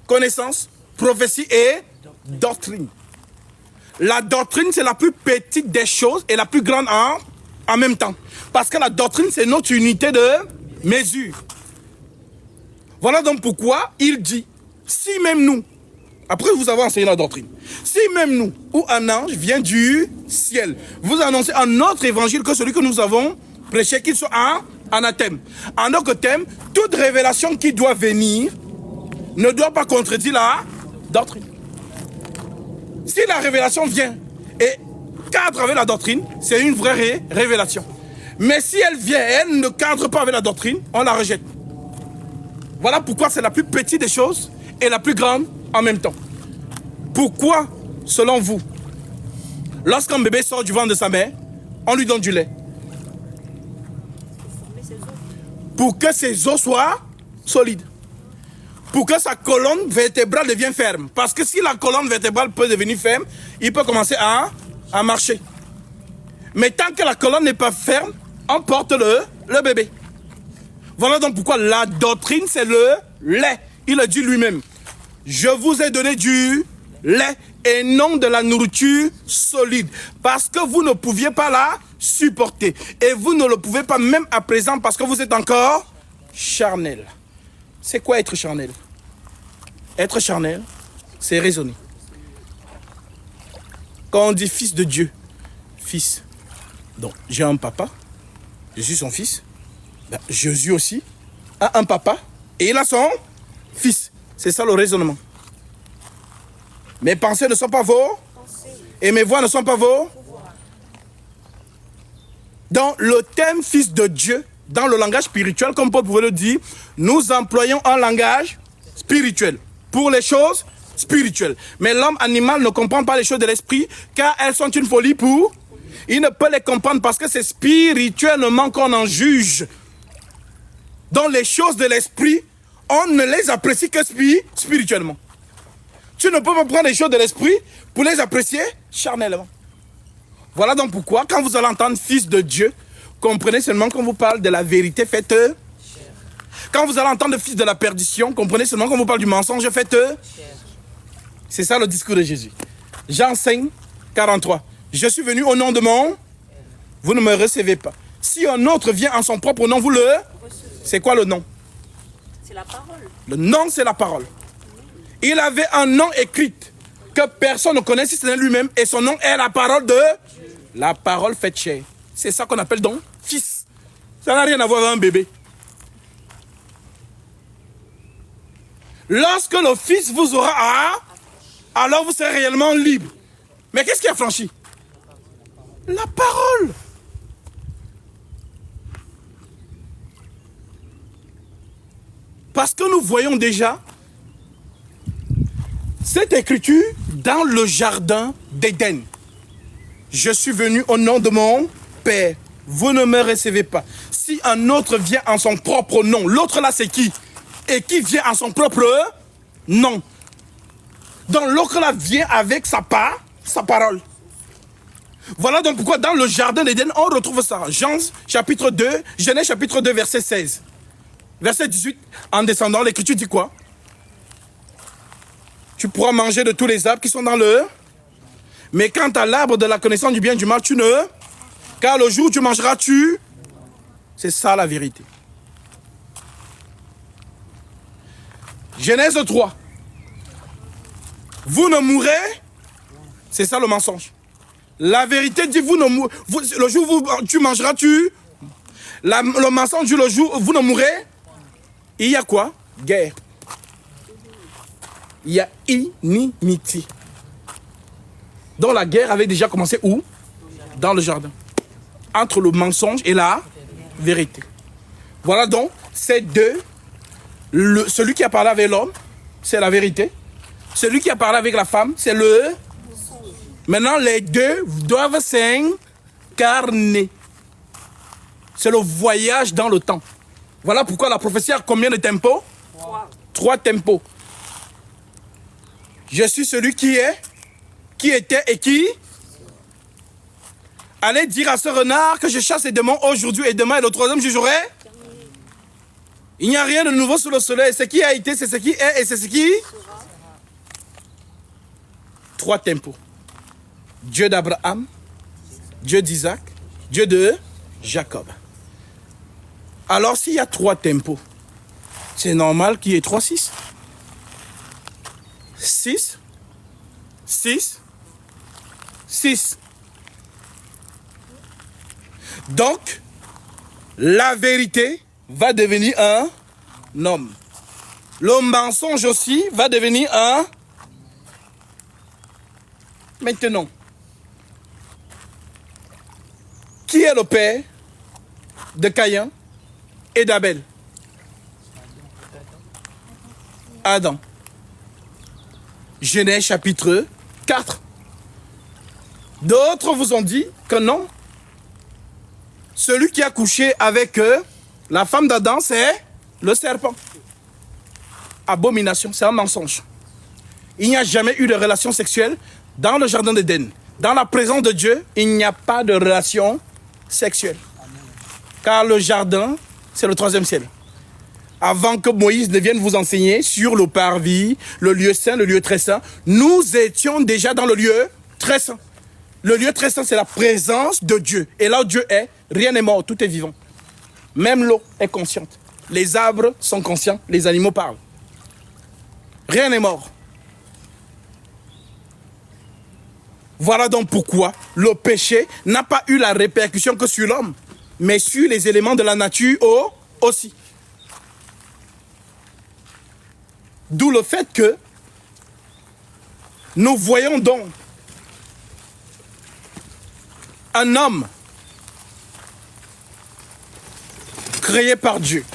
connaissance, prophétie et doctrine. La doctrine, c'est la plus petite des choses et la plus grande en même temps. Parce que la doctrine, c'est notre unité de mesure. Voilà donc pourquoi il dit, si même nous, après vous avez enseigné la doctrine, si même nous, ou un ange vient du ciel, vous annoncez un autre évangile que celui que nous avons prêché, qu'il soit anathème. En d'autres termes, toute révélation qui doit venir ne doit pas contredire la doctrine. Si la révélation vient et cadre avec la doctrine, c'est une vraie révélation. Mais si elle vient et elle ne cadre pas avec la doctrine, on la rejette. Voilà pourquoi c'est la plus petite des choses et la plus grande en même temps. Pourquoi, selon vous, lorsqu'un bébé sort du ventre de sa mère, on lui donne du lait? Pour que ses os soient solides. Pour que sa colonne vertébrale devienne ferme. Parce que si la colonne vertébrale peut devenir ferme, il peut commencer à marcher. Mais tant que la colonne n'est pas ferme, on porte le bébé. Voilà donc pourquoi la doctrine, c'est le lait. Il a dit lui-même, je vous ai donné du lait et non de la nourriture solide. Parce que vous ne pouviez pas la supporter. Et vous ne le pouvez pas même à présent parce que vous êtes encore charnel. C'est quoi être charnel? Être charnel, c'est raisonner. Quand on dit fils de Dieu, fils. Donc j'ai un papa, je suis son fils. Ben, Jésus aussi a un papa et il a son fils. C'est ça le raisonnement. Mes pensées ne sont pas vos et mes voix ne sont pas vos. Dans le thème fils de Dieu, dans le langage spirituel, comme Paul pouvait le dire, nous employons un langage spirituel pour les choses spirituelles. Mais l'homme animal ne comprend pas les choses de l'esprit car elles sont une folie pour... Il ne peut les comprendre parce que c'est spirituellement qu'on en juge. Dans les choses de l'esprit, on ne les apprécie que spirituellement. Tu ne peux pas prendre les choses de l'esprit pour les apprécier charnellement. Voilà donc pourquoi, quand vous allez entendre fils de Dieu, comprenez seulement qu'on vous parle de la vérité faite. Quand vous allez entendre fils de la perdition, comprenez seulement quand vous parle du mensonge, faites. C'est ça le discours de Jésus. Jean 5, 43. Je suis venu au nom de mon... Vous ne me recevez pas. Si un autre vient en son propre nom, vous le... C'est quoi le nom? C'est la parole. Le nom, c'est la parole. Il avait un nom écrit que personne ne connaît si ce n'est lui-même. Et son nom est la parole de... La parole faite chair. C'est ça qu'on appelle donc fils. Ça n'a rien à voir avec un bébé. Lorsque le fils vous aura, alors vous serez réellement libre. Mais qu'est-ce qui a franchi? La parole. Parce que nous voyons déjà cette écriture dans le jardin d'Éden. Je suis venu au nom de mon Père. Vous ne me recevez pas. Si un autre vient en son propre nom, l'autre là c'est qui? Et qui vient en son propre nom. Donc l'autre là vient avec sa parole. Voilà donc pourquoi dans le jardin d'Éden, on retrouve ça. Genèse chapitre 2, Genèse chapitre 2, verset 16. Verset 18, en descendant, l'écriture dit quoi? Tu pourras manger de tous les arbres qui sont dans le... Mais quant à l'arbre de la connaissance du bien et du mal, tu ne... Car le jour où tu mangeras, tu... C'est ça la vérité. Genèse 3. Vous ne mourrez... C'est ça le mensonge. La vérité dit, vous ne mourrez... Le jour où tu mangeras, tu... Le mensonge dit, le jour où vous ne mourrez... Il y a quoi? Guerre. Il y a inimitié. Donc la guerre avait déjà commencé où? Dans le jardin. Entre le mensonge et la vérité. Voilà donc, ces deux. Celui qui a parlé avec l'homme, c'est la vérité. Celui qui a parlé avec la femme, c'est le... Maintenant, les deux doivent s'incarner. C'est le voyage dans le temps. Voilà pourquoi la prophétie a combien de tempos? 3 tempos. Je suis celui qui est, qui était et qui... Allez dire à ce renard que je chasse les démons aujourd'hui et demain et le troisième jour j'aurai. Il n'y a rien de nouveau sous le soleil. Ce qui a été, c'est ce qui est et c'est ce qui... 3 tempos. Dieu d'Abraham, Dieu d'Isaac, Dieu de Jacob. Alors s'il y a 3 tempos, c'est normal qu'il y ait 3, 6. 6, 6, 6. Donc, la vérité va devenir un homme. Le mensonge aussi va devenir un... Maintenant, qui est le père de Caïn et d'Abel? Adam. Genèse chapitre 4. D'autres vous ont dit que non. Celui qui a couché avec la femme d'Adam, c'est le serpent. Abomination, c'est un mensonge. Il n'y a jamais eu de relation sexuelle dans le jardin d'Éden. Dans la présence de Dieu, il n'y a pas de relation sexuelle. Car le jardin, c'est le 3e ciel. Avant que Moïse ne vienne vous enseigner sur le parvis, le lieu saint, le lieu très saint, nous étions déjà dans le lieu très saint. Le lieu très saint, c'est la présence de Dieu. Et là où Dieu est, rien n'est mort, tout est vivant. Même l'eau est consciente. Les arbres sont conscients, les animaux parlent. Rien n'est mort. Voilà donc pourquoi le péché n'a pas eu la répercussion que sur l'homme, mais sur les éléments de la nature aussi. D'où le fait que nous voyons donc un homme créé par Dieu.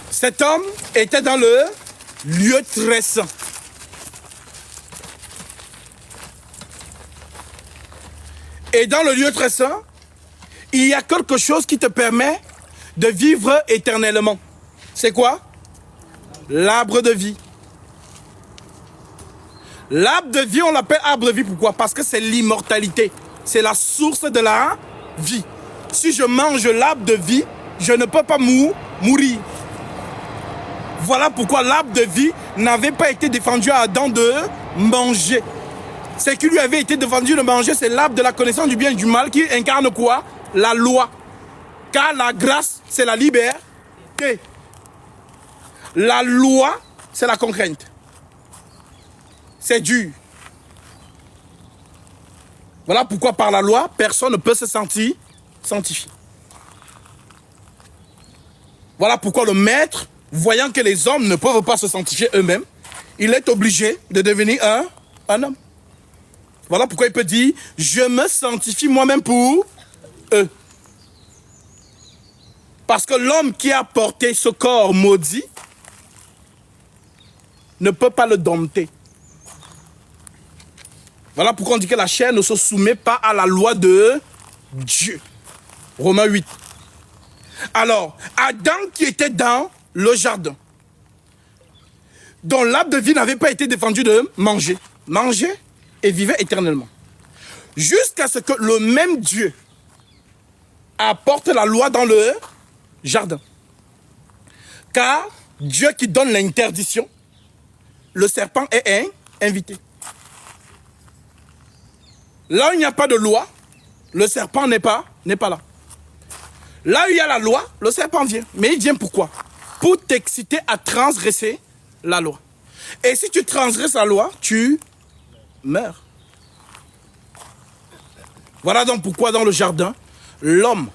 Cet homme était dans le lieu très saint. Et dans le lieu très saint, il y a quelque chose qui te permet de vivre éternellement. C'est quoi? L'arbre de vie. L'arbre de vie, on l'appelle arbre de vie. Pourquoi? Parce que c'est l'immortalité. C'est la source de la vie. si je mange l'arbre de vie, je ne peux pas mourir. Voilà pourquoi l'arbre de vie n'avait pas été défendu à Adam de manger. Ce qui lui avait été défendu de manger, c'est l'arbre de la connaissance du bien et du mal qui incarne quoi? La loi. Car la grâce, c'est la liberté. La loi, c'est la contrainte. C'est dur. Voilà pourquoi par la loi, personne ne peut se sentir sanctifié. Voilà pourquoi le maître, voyant que les hommes ne peuvent pas se sanctifier eux-mêmes, il est obligé de devenir un homme. Voilà pourquoi il peut dire, je me sanctifie moi-même pour eux. Parce que l'homme qui a porté ce corps maudit ne peut pas le dompter. Voilà pourquoi on dit que la chair ne se soumet pas à la loi de Dieu. Romains 8. Alors, Adam qui était dans le jardin, dont l'arbre de vie n'avait pas été défendu de manger. Mangeait et vivait éternellement. Jusqu'à ce que le même Dieu apporte la loi dans le jardin. Car Dieu qui donne l'interdiction, le serpent est invité. Là où il n'y a pas de loi, le serpent n'est pas là. Là où il y a la loi, le serpent vient. Mais il vient pourquoi? Pour t'exciter à transgresser la loi. Et si tu transgresses la loi, tu meurs. Voilà donc pourquoi dans le jardin, l'homme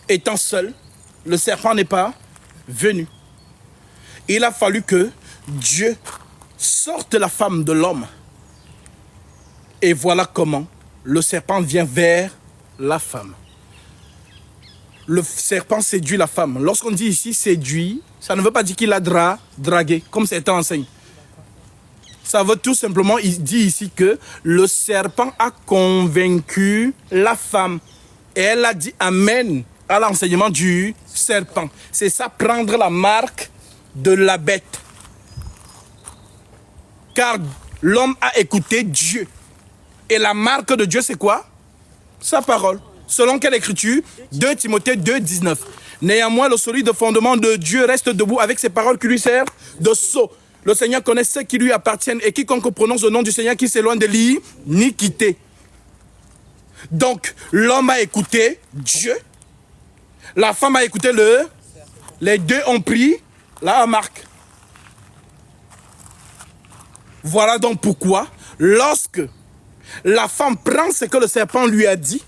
étant seul, le serpent n'est pas venu. Il a fallu que Dieu sorte la femme de l'homme. Et voilà comment le serpent vient vers la femme. Le serpent séduit la femme. Lorsqu'on dit ici séduit, ça ne veut pas dire qu'il a dragué, comme certains enseignent. Ça veut tout simplement, il dit ici que le serpent a convaincu la femme. Et elle a dit amen à l'enseignement du serpent. C'est ça, prendre la marque de la bête. Car l'homme a écouté Dieu. Et la marque de Dieu, c'est quoi? Sa parole. Selon quelle écriture? 2 Timothée 2, 19. Néanmoins, le solide fondement de Dieu reste debout avec ses paroles qui lui servent de sceau. Le Seigneur connaît ceux qui lui appartiennent et quiconque prononce le nom du Seigneur qui s'éloigne de l'iniquité. Donc, l'homme a écouté Dieu. La femme a écouté les deux ont pris la marque. Voilà donc pourquoi, lorsque la femme prend ce que le serpent lui a dit,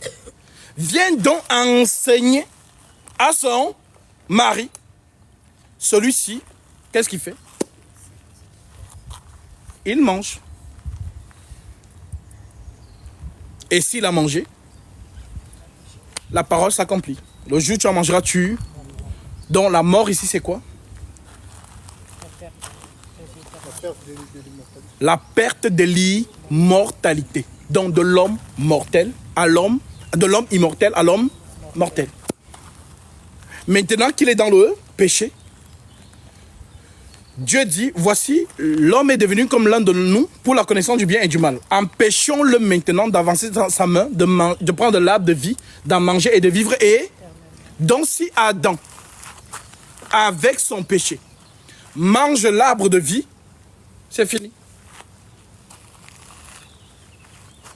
vient donc enseigner à son mari. Celui-ci, qu'est-ce qu'il fait? Il mange. Et s'il a mangé, la parole s'accomplit. Le jour où tu en mangeras, tu... Donc la mort ici, c'est quoi? La perte de l'immortalité. Donc de l'homme mortel à l'homme, de l'homme immortel à l'homme mortel. Maintenant qu'il est dans le péché, Dieu dit, voici, l'homme est devenu comme l'un de nous pour la connaissance du bien et du mal. Empêchons-le maintenant d'avancer dans sa main, de prendre l'arbre de vie, d'en manger et de vivre. Et donc si Adam, avec son péché, mange l'arbre de vie, c'est fini.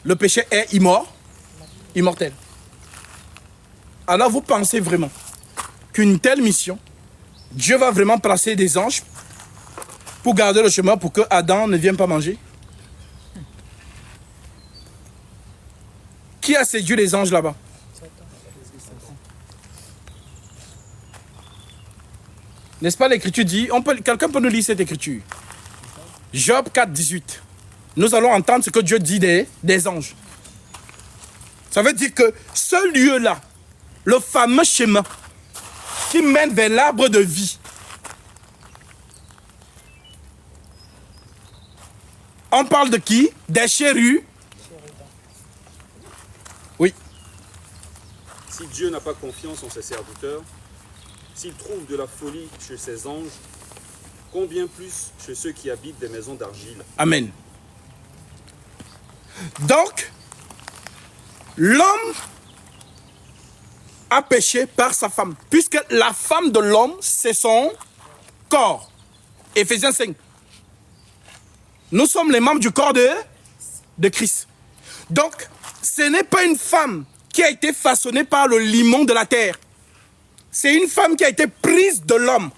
Le péché est immortel. Alors vous pensez vraiment qu'une telle mission, Dieu va vraiment placer des anges pour garder le chemin pour que Adam ne vienne pas manger? Qui a séduit les anges là-bas? N'est-ce pas, l'écriture dit, quelqu'un peut nous lire cette écriture? Job 4, 18. Nous allons entendre ce que Dieu dit des anges. Ça veut dire que ce lieu-là, le fameux chemin qui mène vers l'arbre de vie, on parle de qui? Des chérubins. Oui. Si Dieu n'a pas confiance en ses serviteurs, s'il trouve de la folie chez ses anges, combien plus chez ceux qui habitent des maisons d'argile? Amen. Donc, l'homme a péché par sa femme. Puisque la femme de l'homme, c'est son corps. Éphésiens 5. Nous sommes les membres du corps de Christ. Donc, ce n'est pas une femme qui a été façonnée par le limon de la terre. C'est une femme qui a été prise de l'homme.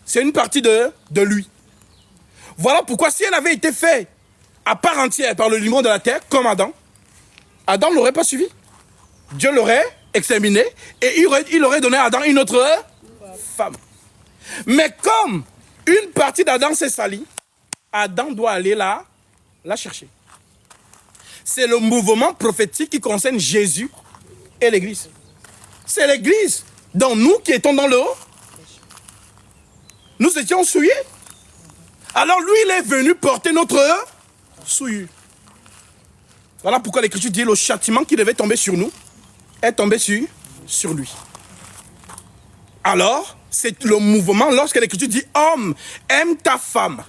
C'est une partie de lui. Voilà pourquoi si elle avait été faite à part entière par le limon de la terre, comme Adam, Adam ne l'aurait pas suivi. Dieu l'aurait examiné et il aurait donné à Adam une autre femme. Mais comme une partie d'Adam s'est salie, Adam doit aller la chercher. C'est le mouvement prophétique qui concerne Jésus et l'Église. C'est l'Église, dans nous qui étions dans le haut. Nous étions souillés. Alors lui, il est venu porter notre souillure. Voilà pourquoi l'Écriture dit le châtiment qui devait tomber sur nous est tombé sur lui. Alors, c'est le mouvement, lorsque l'Écriture dit homme, aime ta femme,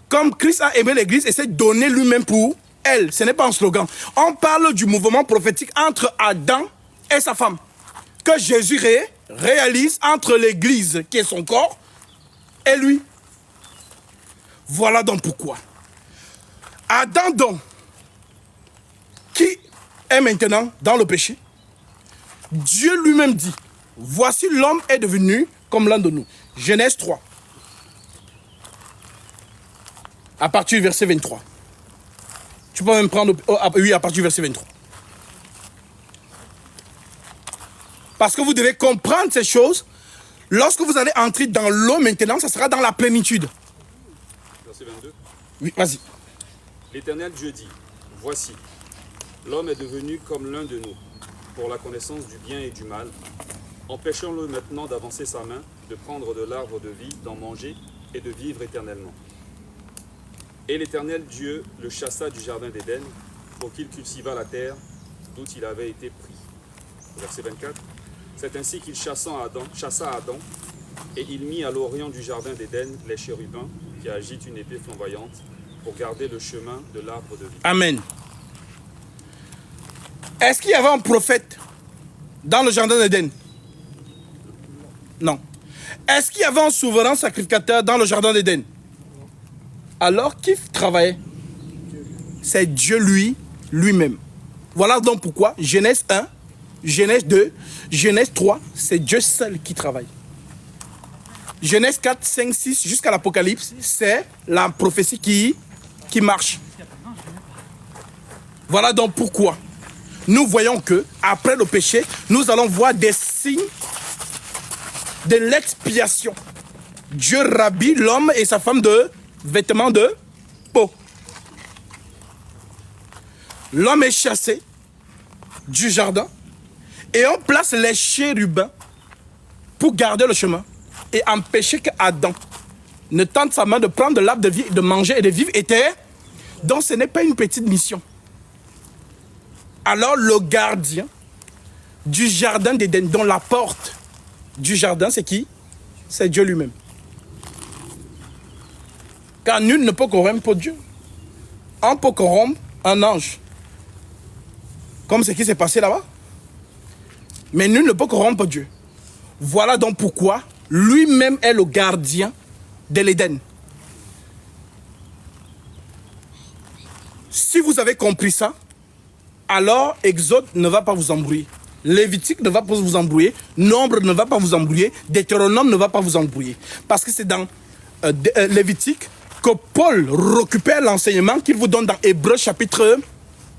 comme Christ a aimé l'Église et s'est donné lui-même pour elle. Ce n'est pas un slogan. On parle du mouvement prophétique entre Adam et sa femme, que Jésus réalise entre l'Église, qui est son corps, et lui. Voilà donc pourquoi. Adam donc, qui est maintenant dans le péché, Dieu lui-même dit, voici l'homme est devenu comme l'un de nous. Genèse 3. À partir du verset 23. Tu peux même prendre... oui, à partir du verset 23. Parce que vous devez comprendre ces choses. Lorsque vous allez entrer dans l'eau maintenant, ça sera dans la plénitude. Verset 22. Oui, vas-y. L'Éternel Dieu dit, voici, l'homme est devenu comme l'un de nous, pour la connaissance du bien et du mal. Empêchons-le maintenant d'avancer sa main, de prendre de l'arbre de vie, d'en manger et de vivre éternellement. Et l'Éternel Dieu le chassa du jardin d'Éden, pour qu'il cultivât la terre d'où il avait été pris. Verset 24. C'est ainsi qu'il chassa Adam, et il mit à l'orient du jardin d'Éden les chérubins qui agitent une épée flamboyante pour garder le chemin de l'arbre de vie. Amen. Est-ce qu'il y avait un prophète dans le jardin d'Éden? Non. Est-ce qu'il y avait un souverain sacrificateur dans le jardin d'Éden? Alors qui travaillait? C'est Dieu lui-même. Voilà donc pourquoi Genèse 1, Genèse 2, Genèse 3, c'est Dieu seul qui travaille. Genèse 4, 5, 6 jusqu'à l'Apocalypse, c'est la prophétie qui marche. Voilà donc pourquoi nous voyons que après le péché, nous allons voir des signes de l'expiation. Dieu rhabille l'homme et sa femme de vêtements de peau. L'homme est chassé du jardin et on place les chérubins pour garder le chemin et empêcher qu'Adam ne tente sa main de prendre de l'arbre de vie, de manger et de vivre éternellement. Donc ce n'est pas une petite mission. Alors le gardien du jardin d'Éden, dont la porte du jardin, c'est qui? C'est Dieu lui-même. Car nul ne peut corrompre Dieu. On peut corrompre un ange. Comme ce qui s'est passé là-bas. Mais nul ne peut corrompre Dieu. Voilà donc pourquoi lui-même est le gardien de l'Éden. Si vous avez compris ça, alors Exode ne va pas vous embrouiller. Lévitique ne va pas vous embrouiller. Nombre ne va pas vous embrouiller. Deutéronome ne va pas vous embrouiller. Parce que c'est dans Lévitique que Paul récupère l'enseignement qu'il vous donne dans Hébreux chapitre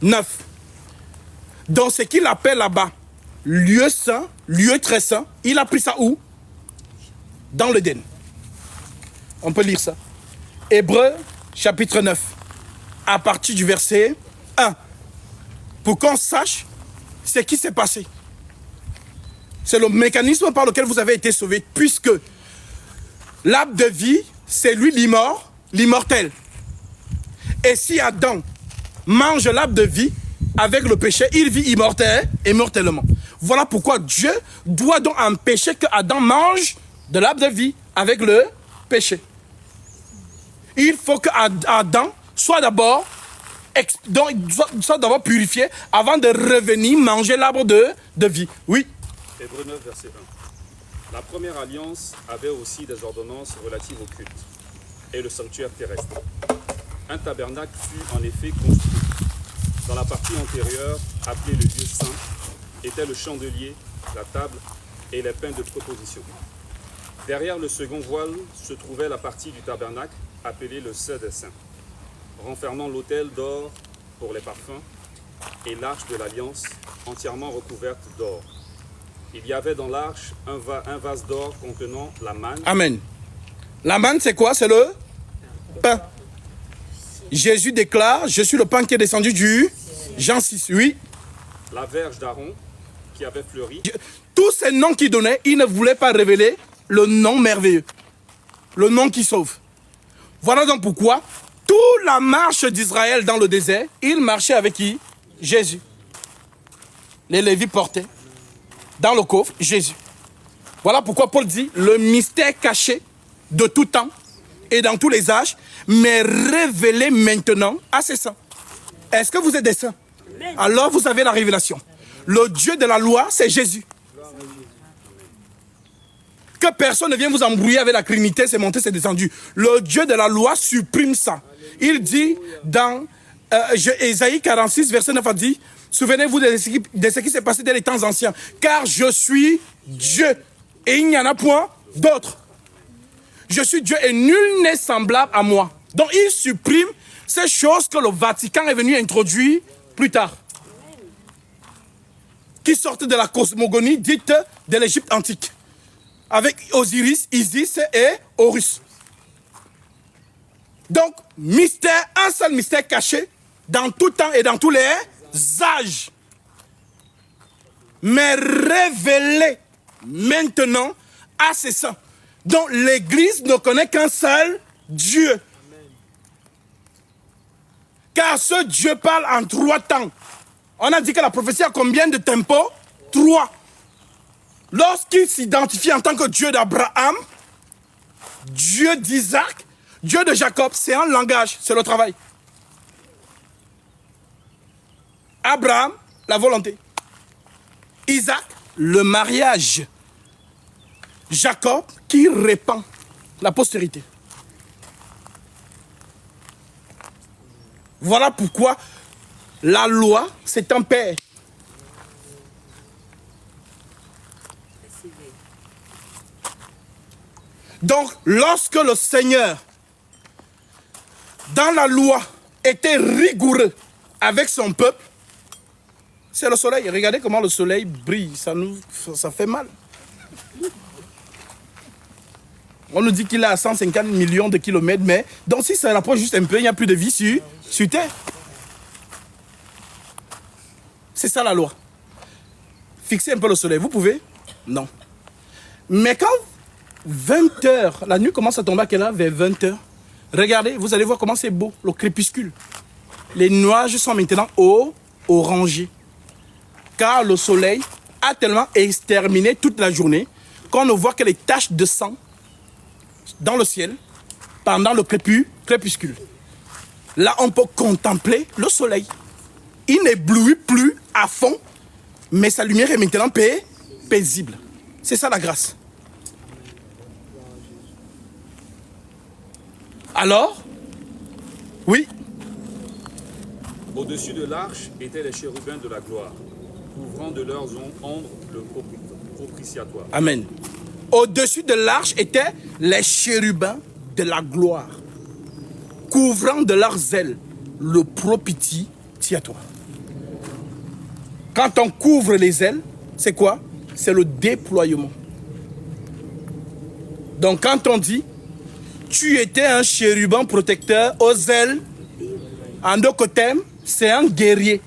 9. Dans ce qu'il appelle là-bas lieu saint, lieu très saint, il a pris ça où? Dans l'Éden. On peut lire ça. Hébreux chapitre 9, à partir du verset 1. Pour qu'on sache ce qui s'est passé. C'est le mécanisme par lequel vous avez été sauvés, puisque l'arbre de vie, c'est lui l'immortel. Et si Adam mange l'arbre de vie avec le péché, il vit immortellement. Voilà pourquoi Dieu doit donc empêcher que Adam mange de l'arbre de vie avec le péché. Il faut que Adam soit d'abord purifié avant de revenir manger l'arbre de vie. Oui. Hébreux 9, verset 1. La première alliance avait aussi des ordonnances relatives au culte et le sanctuaire terrestre. Un tabernacle fut en effet construit. Dans la partie antérieure, appelée le lieu saint, était le chandelier, la table et les pains de proposition. Derrière le second voile se trouvait la partie du tabernacle, appelée le Saint des Saints, renfermant l'autel d'or pour les parfums et l'arche de l'Alliance, entièrement recouverte d'or. Il y avait dans l'arche un vase d'or contenant la manne. Amen. La manne, c'est quoi? C'est le pain. Jésus déclare, je suis le pain qui est descendu du Jean 6, oui. La verge d'Aaron qui avait fleuri. Tous ces noms qu'il donnait, il ne voulait pas révéler le nom merveilleux, le nom qui sauve. Voilà donc pourquoi toute la marche d'Israël dans le désert, il marchait avec qui? Jésus. Les Lévites portaient dans le coffre Jésus. Voilà pourquoi Paul dit, le mystère caché de tout temps et dans tous les âges, mais révélé maintenant à ses saints. Est-ce que vous êtes des saints? Alors vous avez la révélation. Le Dieu de la loi, c'est Jésus. Que personne ne vienne vous embrouiller avec la Trinité, c'est monté, c'est descendu. Le Dieu de la loi supprime ça. Il dit dans Ésaïe 46, verset 9, a dit, souvenez-vous de ce qui s'est passé dans les temps anciens, car je suis Dieu et il n'y en a point d'autre. Je suis Dieu et nul n'est semblable à moi. Donc il supprime ces choses que le Vatican est venu introduire plus tard. Qui sortent de la cosmogonie dite de l'Égypte antique. Avec Osiris, Isis et Horus. Donc, mystère, un seul mystère caché dans tout temps et dans tous les âges. Mais révélé maintenant à ses saints. Donc, l'Église ne connaît qu'un seul Dieu. Car ce Dieu parle en 3 temps. On a dit que la prophétie a combien de tempos? 3. Lorsqu'il s'identifie en tant que Dieu d'Abraham, Dieu d'Isaac, Dieu de Jacob, c'est un langage, c'est le travail. Abraham, la volonté. Isaac, le mariage. Jacob, qui répand la postérité. Voilà pourquoi la loi, c'est un père. Donc, lorsque le Seigneur, dans la loi, était rigoureux avec son peuple, c'est le soleil. Regardez comment le soleil brille, ça fait mal. On nous dit qu'il est à 150 millions de kilomètres, mais donc si ça rapproche juste un peu, il n'y a plus de vie sur Terre. C'est ça la loi. Fixez un peu le soleil, vous pouvez? Non. Mais quand 20 heures, la nuit commence à tomber à quelle heure? Vers 20 heures. Regardez, vous allez voir comment c'est beau, le crépuscule. Les nuages sont maintenant orangés. Car le soleil a tellement exterminé toute la journée qu'on ne voit que les taches de sang dans le ciel pendant le crépuscule. Là, on peut contempler le soleil. Il n'éblouit plus à fond, mais sa lumière est maintenant paisible. C'est ça la grâce. Alors, oui. Au-dessus de l'arche étaient les chérubins de la gloire, couvrant de leurs ombres le propitiatoire. Amen. Au-dessus de l'arche étaient les chérubins de la gloire, couvrant de leurs ailes le propitiatoire. Quand on couvre les ailes, c'est quoi? C'est le déploiement. Donc quand on dit, tu étais un chérubin protecteur aux ailes, en d'autres termes, c'est un guerrier.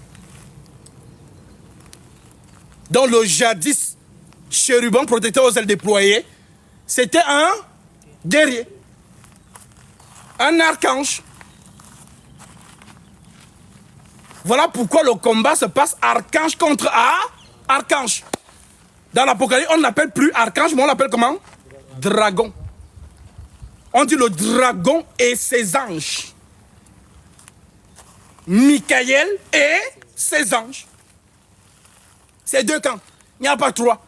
Donc le jadis chérubin protecteur aux ailes déployées, c'était un guerrier. Un archange. Voilà pourquoi le combat se passe archange contre archange. Dans l'Apocalypse, on n'appelle plus archange, mais on l'appelle comment? Dragon. On dit le dragon et ses anges. Michael et ses anges. C'est 2 camps. Il n'y a pas 3.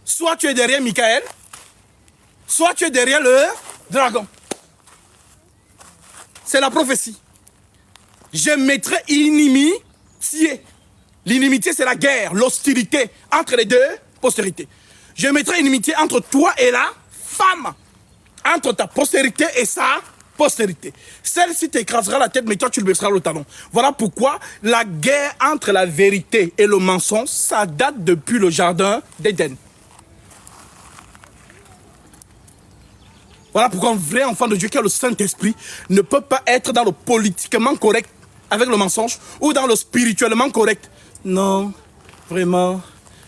soit tu es derrière Michael, soit tu es derrière le dragon. C'est la prophétie. Je mettrai inimitié. L'inimitié, c'est la guerre, l'hostilité entre les deux postérités. Je mettrai inimitié entre toi et la femme, entre ta postérité et sa postérité. Celle-ci t'écrasera la tête, mais toi, tu lui baisseras le talon. Voilà pourquoi la guerre entre la vérité et le mensonge, ça date depuis le jardin d'Éden. Voilà pourquoi un vrai enfant de Dieu qui a le Saint-Esprit ne peut pas être dans le politiquement correct avec le mensonge ou dans le spirituellement correct. Non, vraiment,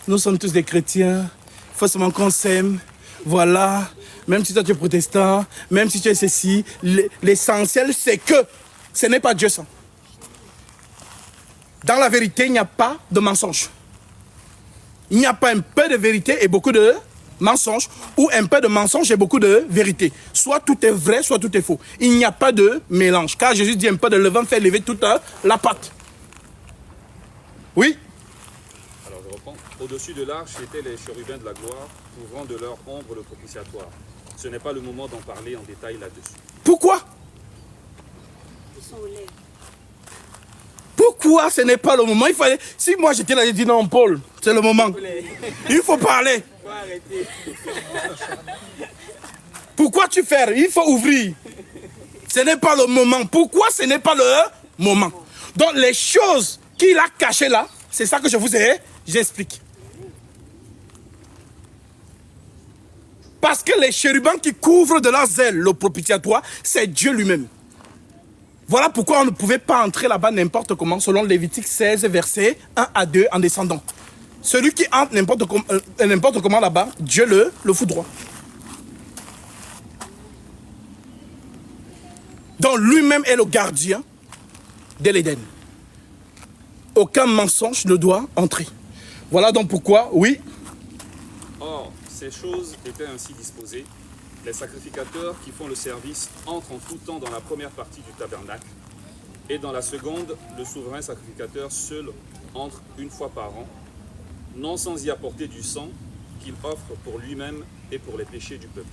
nous sommes tous des chrétiens. Il faut seulement qu'on s'aime. Voilà, même si toi tu es protestant, même si tu es ceci, l'essentiel c'est que ce n'est pas Dieu ça. Dans la vérité, il n'y a pas de mensonge. Il n'y a pas un peu de vérité et beaucoup de mensonge, ou un peu de mensonge et beaucoup de vérité. Soit tout est vrai, soit tout est faux. Il n'y a pas de mélange. Car Jésus dit un peu de levain fait lever toute la pâte. Oui. Alors je reprends. Au-dessus de l'arche étaient les chérubins de la gloire, couvrant de leur ombre le propitiatoire. Ce n'est pas le moment d'en parler en détail là-dessus. Pourquoi? Ils sont au lait. Pourquoi ce n'est pas le moment? Il fallait. Si moi j'étais là, j'ai dit non, Paul, c'est le moment. Il faut parler. Faut arrêter. Pourquoi tu fermes? Il faut ouvrir. Ce n'est pas le moment. Pourquoi ce n'est pas le moment? Donc les choses qu'il a cachées là, c'est ça que je vous ai, j'explique. Parce que les chérubins qui couvrent de leur zèle le propitiatoire, c'est Dieu lui-même. Voilà pourquoi on ne pouvait pas entrer là-bas n'importe comment, selon Lévitique 16, versets 1 à 2, en descendant. Celui qui entre n'importe comment là-bas, Dieu le fout droit. Donc lui-même est le gardien de l'Éden. Aucun mensonge ne doit entrer. Voilà donc pourquoi, oui. Or, ces choses étaient ainsi disposées. Les sacrificateurs qui font le service entrent en tout temps dans la première partie du tabernacle. Et dans la seconde, le souverain sacrificateur seul entre une fois par an, non sans y apporter du sang qu'il offre pour lui-même et pour les péchés du peuple.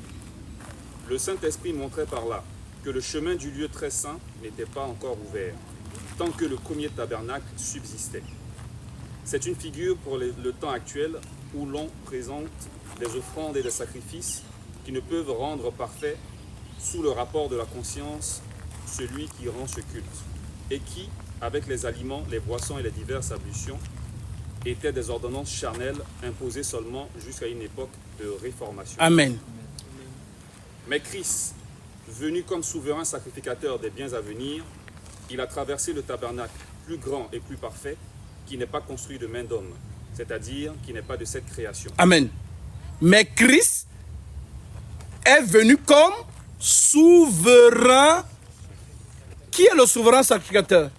Le Saint-Esprit montrait par là que le chemin du lieu très saint n'était pas encore ouvert, tant que le premier tabernacle subsistait. C'est une figure pour le temps actuel où l'on présente des offrandes et des sacrifices qui ne peuvent rendre parfait sous le rapport de la conscience celui qui rend ce culte, et qui, avec les aliments, les boissons et les diverses ablutions, étaient des ordonnances charnelles imposées seulement jusqu'à une époque de réformation. Amen. Mais Christ, venu comme souverain sacrificateur des biens à venir, il a traversé le tabernacle plus grand et plus parfait, qui n'est pas construit de main d'homme, c'est-à-dire qui n'est pas de cette création. Amen. Mais Christ est venu comme souverain. Qui est le souverain sacrificateur?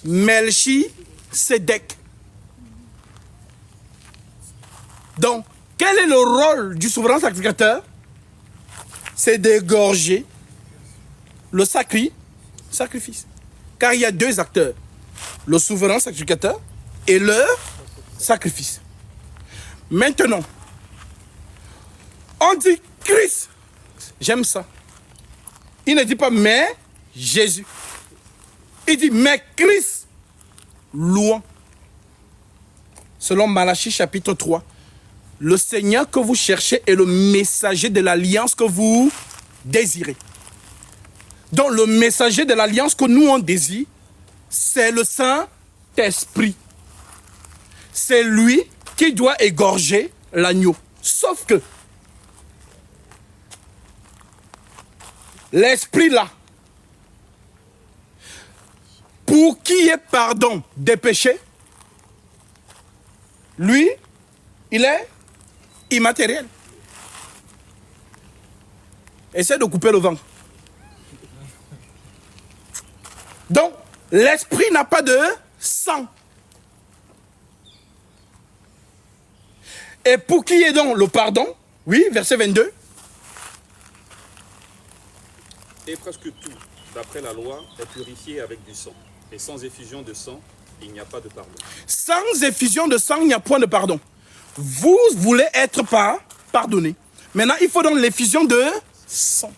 Melchisédek. Donc, quel est le rôle du souverain sacrificateur? C'est d'égorger le sacrifice. Car il y a deux acteurs. Le souverain sacrificateur et le sacrifice. Maintenant, on dit Christ. J'aime ça. Il ne dit pas mais Jésus. Il dit mais Christ. Louant. Selon Malachie chapitre 3. Le Seigneur que vous cherchez est le messager de l'alliance que vous désirez. Donc le messager de l'alliance que nous on désire, c'est le Saint-Esprit. C'est lui qui doit égorger l'agneau. Sauf que l'esprit là, pour qui est pardon des péchés, lui, il est immatériel. Essaie de couper le vent. Donc, l'esprit n'a pas de sang. Et pour qui est donc le pardon? Oui, verset 22. Et presque tout, d'après la loi, est purifié avec du sang. Et sans effusion de sang, il n'y a pas de pardon. Sans effusion de sang, il n'y a point de pardon. vous voulez être pardonné. Maintenant, il faut donc l'effusion de sang.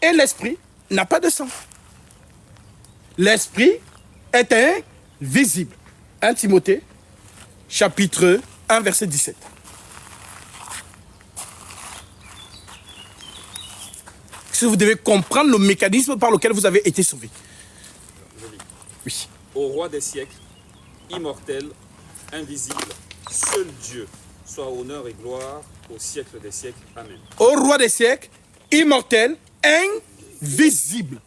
Et l'esprit n'a pas de sang. L'esprit est invisible. 1 Timothée, chapitre 1, verset 17. Si vous devez comprendre le mécanisme par lequel vous avez été sauvé. Je lis. Oui. Au roi des siècles, immortel, invisible, seul Dieu, soit honneur et gloire au siècle des siècles. Amen. Au roi des siècles, immortel, invisible.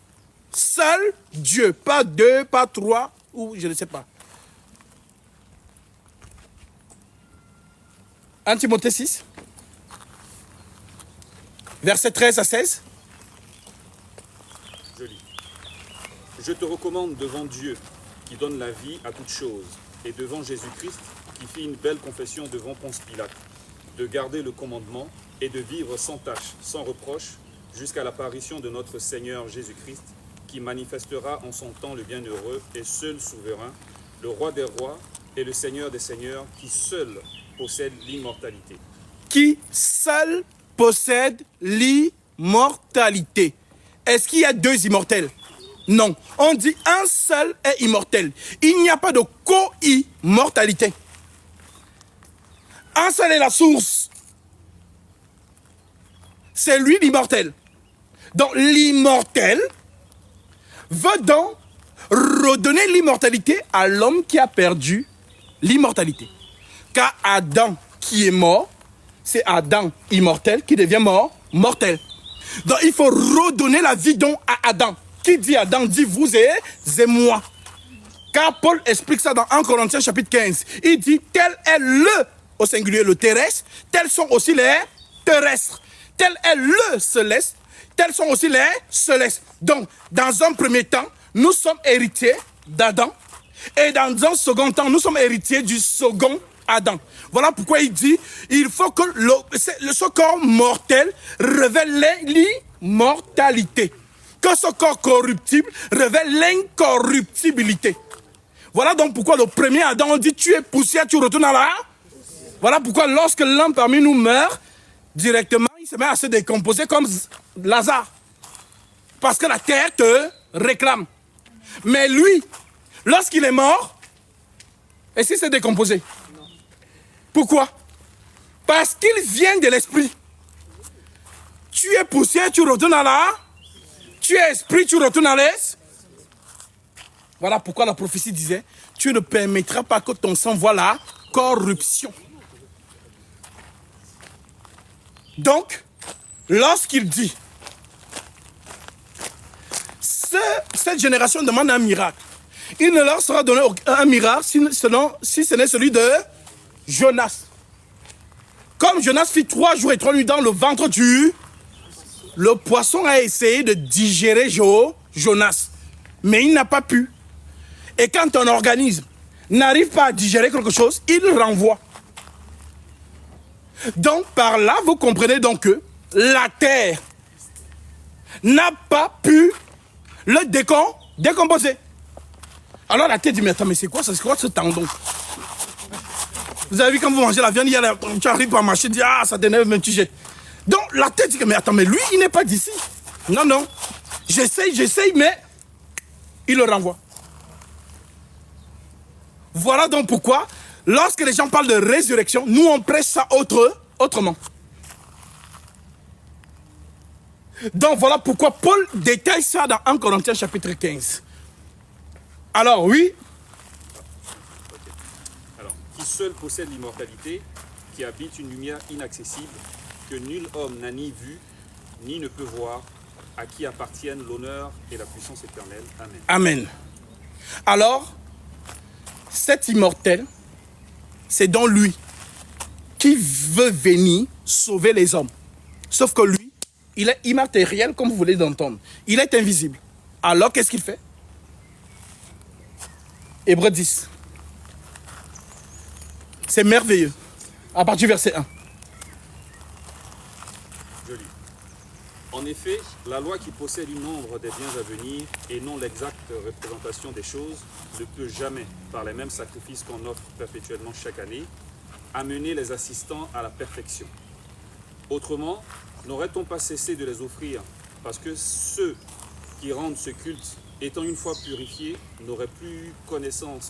Seul Dieu, pas deux, pas trois, ou je ne sais pas. 1 Timothée 6, verset 13 à 16. Je lis. Je te recommande devant Dieu, qui donne la vie à toutes choses, et devant Jésus-Christ, qui fit une belle confession devant Ponce Pilate, de garder le commandement et de vivre sans tache, sans reproche, jusqu'à l'apparition de notre Seigneur Jésus-Christ, qui manifestera en son temps le bienheureux et seul souverain, le roi des rois et le Seigneur des seigneurs, qui seul possède l'immortalité. Qui seul possède l'immortalité. Est-ce qu'il y a deux immortels? Non. On dit un seul est immortel. Il n'y a pas de co-immortalité. Un seul est la source. C'est lui l'immortel. Donc l'immortel veut donc redonner l'immortalité à l'homme qui a perdu l'immortalité. Car Adam qui est mort, c'est Adam immortel qui devient mortel. Donc il faut redonner la vie donc à Adam. Qui dit Adam dit vous et moi. Car Paul explique ça dans 1 Corinthiens chapitre 15. Il dit tel est le, au singulier le terrestre, tels sont aussi les terrestres. Tel est le céleste, tels sont aussi les célestes. Donc dans un premier temps, nous sommes héritiers d'Adam. Et dans un second temps, nous sommes héritiers du second Adam. Voilà pourquoi il dit, il faut que ce corps mortel révèle l'immortalité. Que ce corps corruptible révèle l'incorruptibilité. Voilà donc pourquoi le premier Adam, on dit, tu es poussière, tu retournes à la. Voilà pourquoi lorsque l'un parmi nous meurt, directement, il se met à se décomposer comme Lazare. Parce que la terre te réclame. Mais lui, lorsqu'il est mort, est-ce qu'il s'est décomposé? Pourquoi? Parce qu'il vient de l'esprit. Tu es poussière, tu retournes à la. Tu es esprit, tu retournes à l'est. Voilà pourquoi la prophétie disait, tu ne permettras pas que ton sang voie la corruption. Donc, lorsqu'il dit, cette génération demande un miracle, il ne leur sera donné un miracle si ce n'est celui de Jonas. Comme Jonas fit 3 jours et 3 nuits dans le ventre du... Le poisson a essayé de digérer Jonas, mais il n'a pas pu. Et quand ton organisme n'arrive pas à digérer quelque chose, il renvoie. Donc par là, vous comprenez donc que la terre n'a pas pu le décomposer. Alors la terre dit, mais attends, mais c'est quoi ça? C'est quoi ce tendon? Vous avez vu quand vous mangez la viande, tu arrives à marcher, tu dis, ah, ça t'énerve, même tu jettes. Donc la tête dit, mais attends, mais lui, il n'est pas d'ici. Non, non. J'essaye, mais il le renvoie. Voilà donc pourquoi, lorsque les gens parlent de résurrection, nous on prêche ça autrement. Donc voilà pourquoi Paul détaille ça dans 1 Corinthiens chapitre 15. Alors oui. Alors, qui seul possède l'immortalité, qui habite une lumière inaccessible, que nul homme n'a ni vu, ni ne peut voir, à qui appartiennent l'honneur et la puissance éternelle. Amen. Amen. Alors, cet immortel, c'est dans lui qui veut venir sauver les hommes. Sauf que lui, il est immatériel, comme vous voulez l'entendre. Il est invisible. Alors, qu'est-ce qu'il fait? Hébreux 10. C'est merveilleux. À partir du verset 1. Je lis. En En effet, la loi qui possède une nombre des biens à venir et non l'exacte représentation des choses ne peut jamais, par les mêmes sacrifices qu'on offre perpétuellement chaque année, amener les assistants à la perfection. Autrement, n'aurait-on pas cessé de les offrir parce que ceux qui rendent ce culte, étant une fois purifiés, n'auraient plus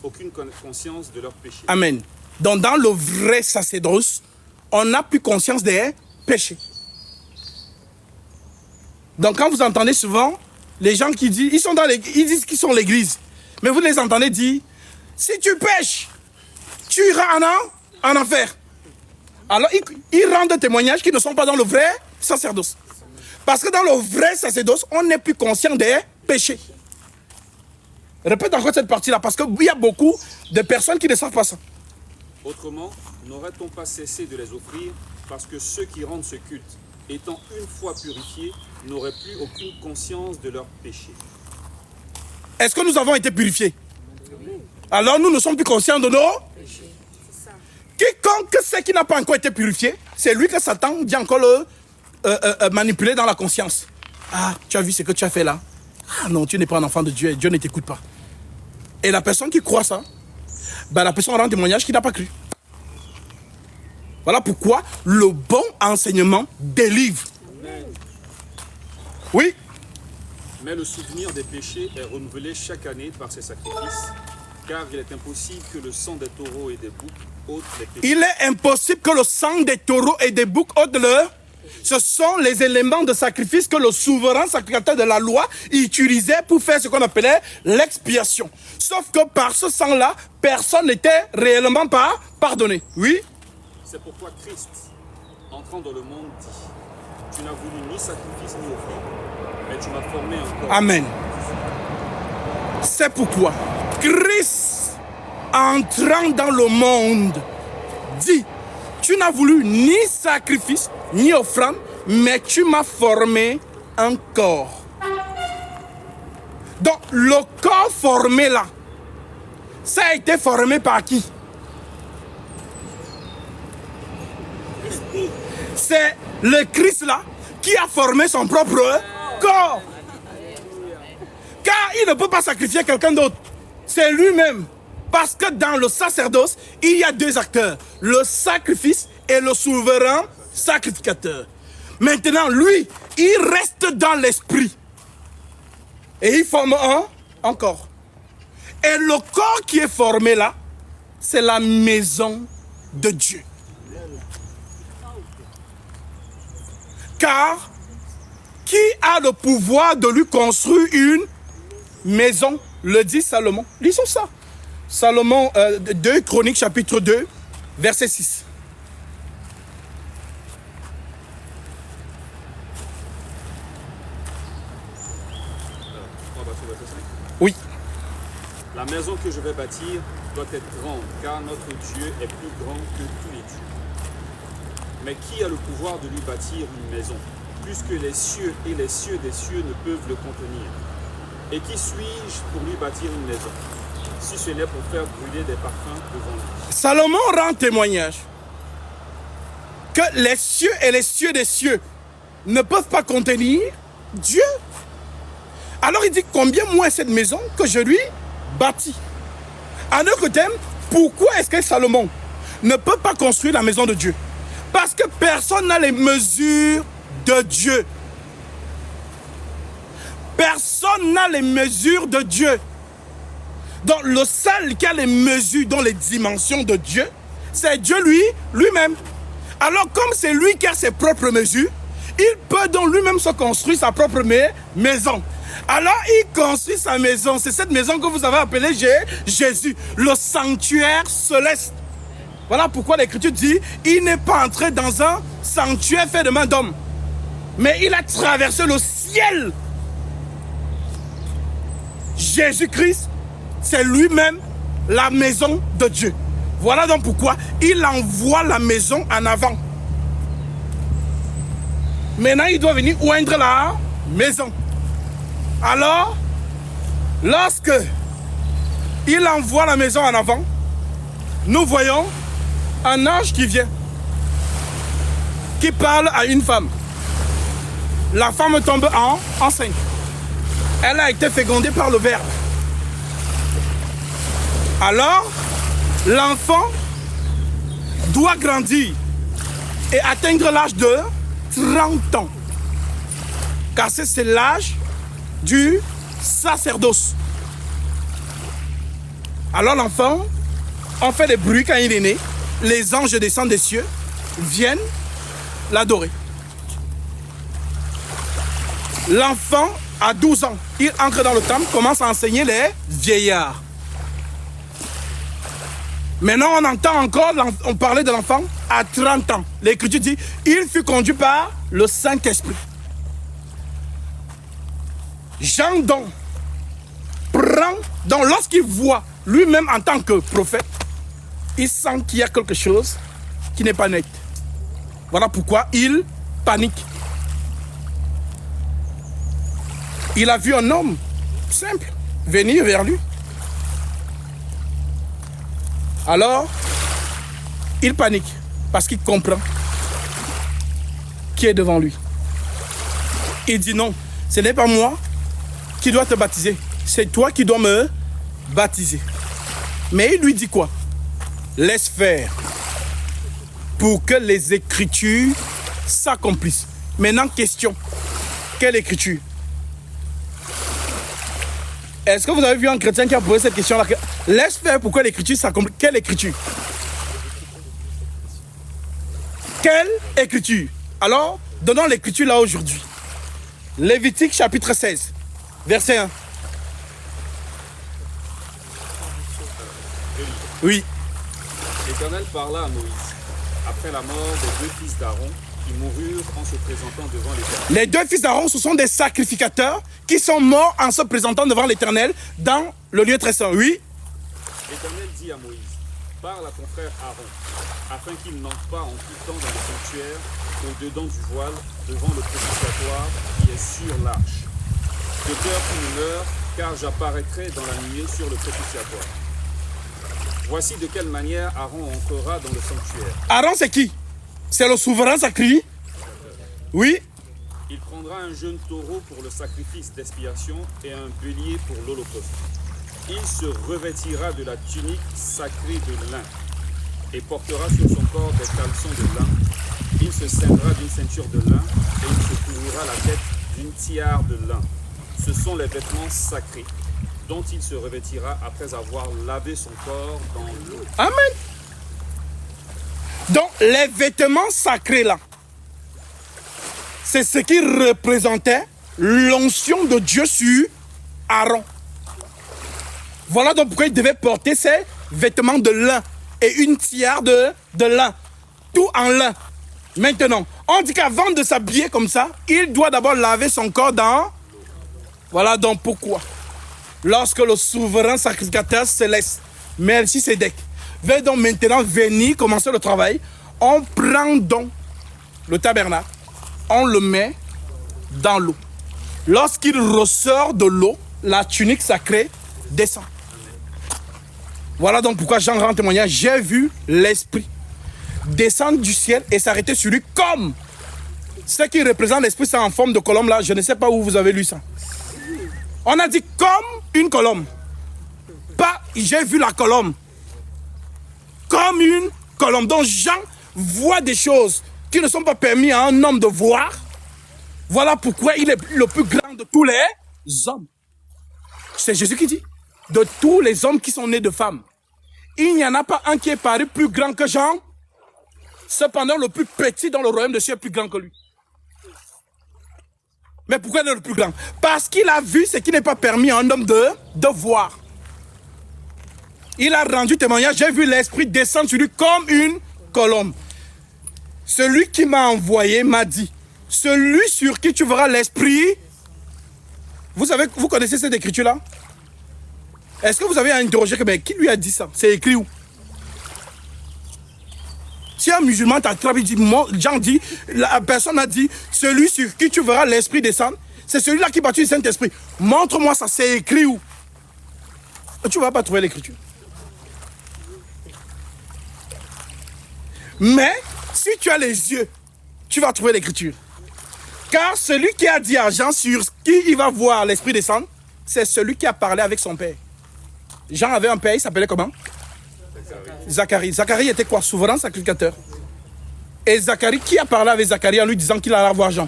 aucune conscience de leurs péchés. Amen. Donc dans le vrai sacerdoce, on n'a plus conscience des péchés. Donc quand vous entendez souvent les gens qui disent, ils disent qu'ils sont l'église, mais vous les entendez dire, si tu pêches, tu iras en enfer. Alors ils rendent des témoignages qui ne sont pas dans le vrai sacerdoce. Parce que dans le vrai sacerdoce, on n'est plus conscient des péchés. Répète encore cette partie-là, parce qu'il y a beaucoup de personnes qui ne savent pas ça. Autrement, n'aurait-on pas cessé de les offrir parce que ceux qui rendent ce culte, étant une fois purifiés, n'auraient plus aucune conscience de leurs péchés. Est-ce que nous avons été purifiés? Alors nous ne sommes plus conscients de nos péchés. Quiconque sait qu'il n'a pas encore été purifié, c'est lui que Satan vient encore le manipuler dans la conscience. Ah, tu as vu ce que tu as fait là? Ah non, tu n'es pas un enfant de Dieu et Dieu ne t'écoute pas. Et la personne qui croit ça, ben la personne rend témoignage qu'il n'a pas cru. Voilà pourquoi le bon enseignement délivre. Amen. Oui. Mais le souvenir des péchés est renouvelé chaque année par ces sacrifices, car il est impossible que le sang des taureaux et des boucs ôte les péchés. Il est impossible que le sang des taureaux et des boucs ôte leur. Ce sont les éléments de sacrifice que le souverain sacrificateur de la loi utilisait pour faire ce qu'on appelait l'expiation. Sauf que par ce sang-là, personne n'était réellement pas pardonné. Oui. C'est pourquoi Christ, entrant dans le monde, dit: tu n'as voulu ni sacrifice ni offrande, mais tu m'as formé un corps. Amen. C'est pourquoi Christ, entrant dans le monde, dit: tu n'as voulu ni sacrifice ni offrande, mais tu m'as formé un corps. Donc le corps formé là, ça a été formé par qui? C'est le Christ là qui a formé son propre corps. Car il ne peut pas sacrifier quelqu'un d'autre. C'est lui-même. Parce que dans le sacerdoce, il y a deux acteurs. Le sacrifice et le souverain sacrificateur. Maintenant, lui, il reste dans l'esprit. Et il forme un corps. Et le corps qui est formé là, c'est la maison de Dieu. Car qui a le pouvoir de lui construire une maison? Le dit Salomon. Lisons ça. Salomon 2 Chroniques chapitre 2 verset 6. Oui. La maison que je vais bâtir doit être grande, car notre Dieu est plus grand que tous les dieux. Mais qui a le pouvoir de lui bâtir une maison, puisque les cieux et les cieux des cieux ne peuvent le contenir? Et qui suis-je pour lui bâtir une maison, si ce n'est pour faire brûler des parfums devant lui? Salomon rend témoignage que les cieux et les cieux des cieux ne peuvent pas contenir Dieu. Alors il dit: combien moins cette maison que je lui bâtis. En autre terme, pourquoi est-ce que Salomon ne peut pas construire la maison de Dieu? Parce que personne n'a les mesures de Dieu. Personne n'a les mesures de Dieu. Donc le seul qui a les mesures dans les dimensions de Dieu, c'est Dieu lui-même. Alors comme c'est lui qui a ses propres mesures, il peut donc lui-même se construire sa propre maison. Alors il construit sa maison. C'est cette maison que vous avez appelée Jésus, le sanctuaire céleste. Voilà pourquoi l'Écriture dit: il n'est pas entré dans un sanctuaire fait de main d'homme, mais il a traversé le ciel. Jésus-Christ, c'est lui-même la maison de Dieu. Voilà donc pourquoi il envoie la maison en avant. Maintenant, il doit venir oindre la maison. Alors, lorsque il envoie la maison en avant, nous voyons un ange qui vient, qui parle à une femme. la femme tombe enceinte. Elle a été fécondée par le Verbe. Alors, l'enfant doit grandir et atteindre l'âge de 30 ans. Car c'est l'âge du sacerdoce. Alors l'enfant, on fait des bruits quand il est né. Les anges descendent des cieux, viennent l'adorer. L'enfant, à 12 ans, il entre dans le temple, commence à enseigner les vieillards. Maintenant, on entend encore, on parlait de l'enfant à 30 ans. L'Écriture dit, il fut conduit par le Saint-Esprit. Jean donc prend, donc lorsqu'il voit lui-même en tant que prophète, il sent qu'il y a quelque chose qui n'est pas net. Voilà pourquoi il panique. Il a vu un homme simple venir vers lui. Alors, il panique parce qu'il comprend qui est devant lui. Il dit non, ce n'est pas moi qui dois te baptiser, c'est toi qui dois me baptiser. Mais il lui dit quoi? Laisse faire pour que les Écritures s'accomplissent. Maintenant, question, quelle Écriture? Est-ce que vous avez vu un chrétien qui a posé cette question-là? Laisse faire pour que l'Écriture s'accomplisse. Quelle Écriture? Quelle Écriture? Alors, donnons l'Écriture là aujourd'hui. Lévitique chapitre 16, verset 1. Oui. L'Éternel parla à Moïse, après la mort des 2 fils d'Aaron, qui moururent en se présentant devant l'Éternel. Les 2 fils d'Aaron, ce sont des sacrificateurs qui sont morts en se présentant devant l'Éternel dans le lieu très saint. Oui. L'Éternel dit à Moïse, parle à ton frère Aaron, afin qu'il n'entre pas en tout temps dans le sanctuaire, au-dedans du voile, devant le propitiatoire qui est sur l'arche. De peur qu'il ne meure, car j'apparaîtrai dans la nuée sur le propitiatoire. Voici de quelle manière Aaron entrera dans le sanctuaire. Aaron, c'est qui? C'est le souverain sacré? Oui. Il prendra un jeune taureau pour le sacrifice d'expiation et un bélier pour l'holocauste. Il se revêtira de la tunique sacrée de lin et portera sur son corps des caleçons de lin. Il se ceindra d'une ceinture de lin et il se couvrira la tête d'une tiare de lin. Ce sont les vêtements sacrés dont il se revêtira après avoir lavé son corps dans l'eau. Amen. Donc, les vêtements sacrés là, c'est ce qui représentait l'onction de Dieu sur Aaron. Voilà donc pourquoi il devait porter ses vêtements de lin et une tiare de lin. Tout en lin. Maintenant, on dit qu'avant de s'habiller comme ça, il doit d'abord laver son corps dans... Voilà donc pourquoi. Lorsque le souverain sacrificateur céleste, Melchisédek, va donc maintenant venir commencer le travail, on prend donc le tabernacle, on le met dans l'eau. Lorsqu'il ressort de l'eau, la tunique sacrée descend. Voilà donc pourquoi Jean rend témoignage. J'ai vu l'Esprit descendre du ciel et s'arrêter sur lui comme ce qui représente l'Esprit, c'est en forme de colombe là. Je ne sais pas où vous avez lu ça. On a dit comme une colombe. Pas j'ai vu la colombe. Comme une colombe. Donc Jean voit des choses qui ne sont pas permis à un homme de voir. Voilà pourquoi il est le plus grand de tous les hommes. C'est Jésus qui dit. De tous les hommes qui sont nés de femmes. Il n'y en a pas un qui est paru plus grand que Jean. Cependant, le plus petit dans le royaume de Dieu est plus grand que lui. Mais pourquoi il est le plus grand? Parce qu'il a vu ce qui n'est pas permis à un homme de voir. Il a rendu témoignage, j'ai vu l'Esprit descendre sur lui comme une colombe. Celui qui m'a envoyé m'a dit, celui sur qui tu verras l'Esprit... Vous connaissez cette écriture-là? Est-ce que vous avez interrogé, mais qui lui a dit ça? C'est écrit où? Si un musulman t'attrape, il dit, Jean dit, la personne a dit, celui sur qui tu verras l'Esprit descendre, c'est celui-là qui baptise le Saint-Esprit. Montre-moi ça, c'est écrit où? Tu ne vas pas trouver l'écriture. Mais, si tu as les yeux, tu vas trouver l'écriture. Car celui qui a dit à Jean sur qui il va voir l'Esprit descendre, c'est celui qui a parlé avec son père. Jean avait un père, il s'appelait comment? Zacharie. Zacharie était quoi? Souverain sacrificateur. Et Zacharie, qui a parlé avec Zacharie en lui disant qu'il allait voir Jean?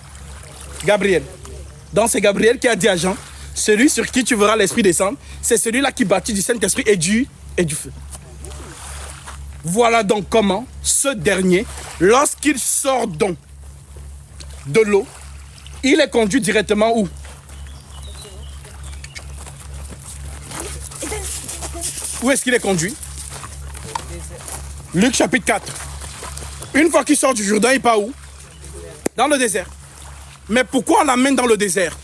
Gabriel. Donc c'est Gabriel qui a dit à Jean, celui sur qui tu verras l'Esprit descendre, c'est celui-là qui bâtit du Saint-Esprit et du feu. Voilà donc comment ce dernier, lorsqu'il sort donc de l'eau, il est conduit directement où? Où est-ce qu'il est conduit? Luc chapitre 4. Une fois qu'il sort du Jourdain, il part où? Dans le désert. Mais pourquoi on l'amène dans le désert?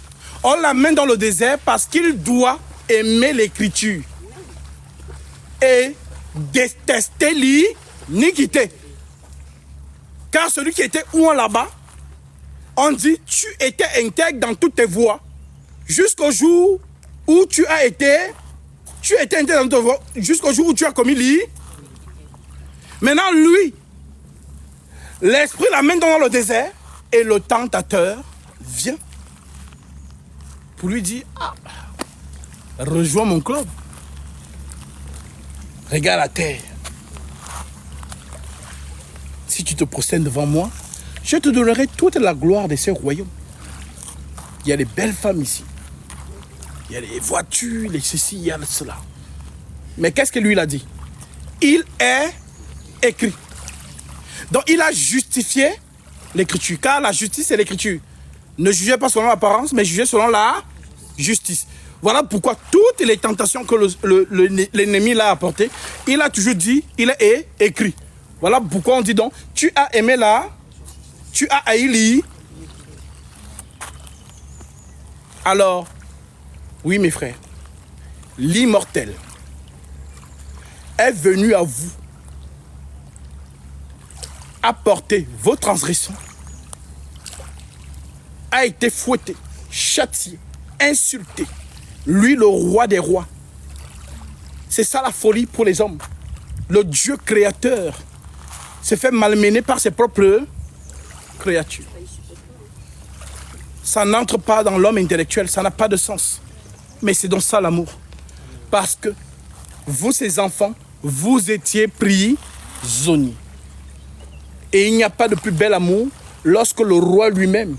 On l'amène dans le désert parce qu'il doit aimer l'écriture et détester l'iniquité. Car celui qui était où là-bas, on dit, tu étais intègre dans toutes tes voies jusqu'au jour où tu étais intègre dans toutes tes voies jusqu'au jour où tu as commis l'iniquité. Maintenant, lui, l'esprit l'amène dans le désert et le tentateur vient pour lui dire, ah, rejoins mon club. Regarde la terre. Si tu te prostènes devant moi, je te donnerai toute la gloire de ce royaume. Il y a des belles femmes ici. Il y a les voitures, les ceci, il y a cela. Mais qu'est-ce que lui il a dit? Il est écrit. Donc il a justifié l'écriture. Car la justice c'est l'écriture. Ne jugez pas selon l'apparence, mais jugez selon la justice. Voilà pourquoi toutes les tentations que l'ennemi l'a apportées, il a toujours dit, il est écrit. Voilà pourquoi on dit donc, tu as aimé tu as haï. Alors, oui mes frères, l'immortel est venu à vous apporter vos transgressions, a été fouetté, châtié, insulté. Lui, le roi des rois. C'est ça la folie pour les hommes. Le Dieu créateur se fait malmener par ses propres créatures. Ça n'entre pas dans l'homme intellectuel, ça n'a pas de sens. Mais c'est donc ça l'amour. Parce que vous, ces enfants, vous étiez prisonniers. Et il n'y a pas de plus bel amour lorsque le roi lui-même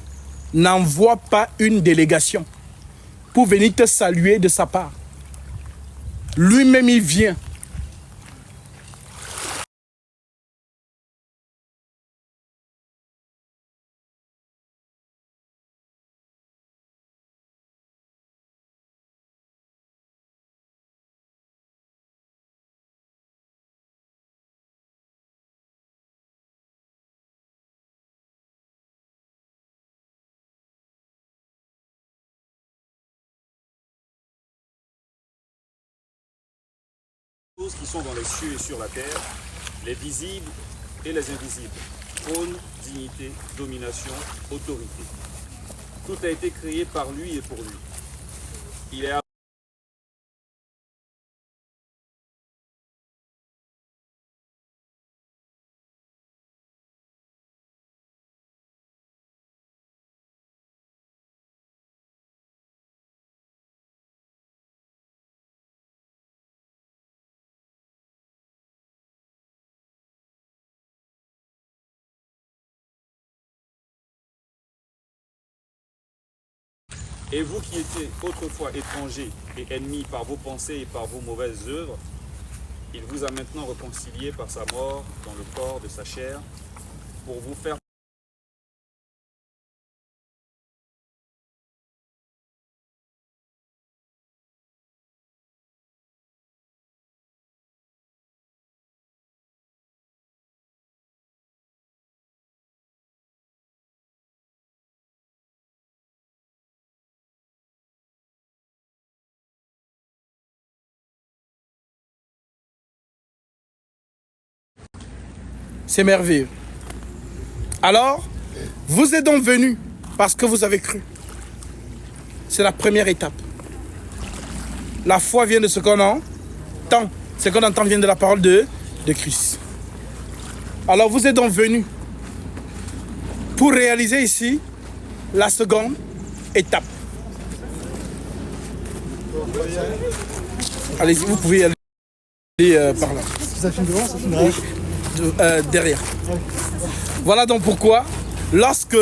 n'envoie pas une délégation pour venir te saluer de sa part. Lui-même, il vient. Qui sont dans les cieux et sur la terre, les visibles et les invisibles, trône, dignité, domination, autorité. Tout a été créé par lui et pour lui. Il est Et vous qui étiez autrefois étrangers et ennemis par vos pensées et par vos mauvaises œuvres, il vous a maintenant réconciliés par sa mort dans le corps de sa chair pour vous faire C'est merveilleux. Alors, vous êtes donc venus parce que vous avez cru. C'est la première étape. La foi vient de ce qu'on entend. Ce qu'on entend vient de la parole de Christ. Alors vous êtes donc venus pour réaliser ici la seconde étape. Allez-y, vous pouvez aller par là. Ça filme devant, ça filme derrière. Derrière. Voilà donc pourquoi, lorsque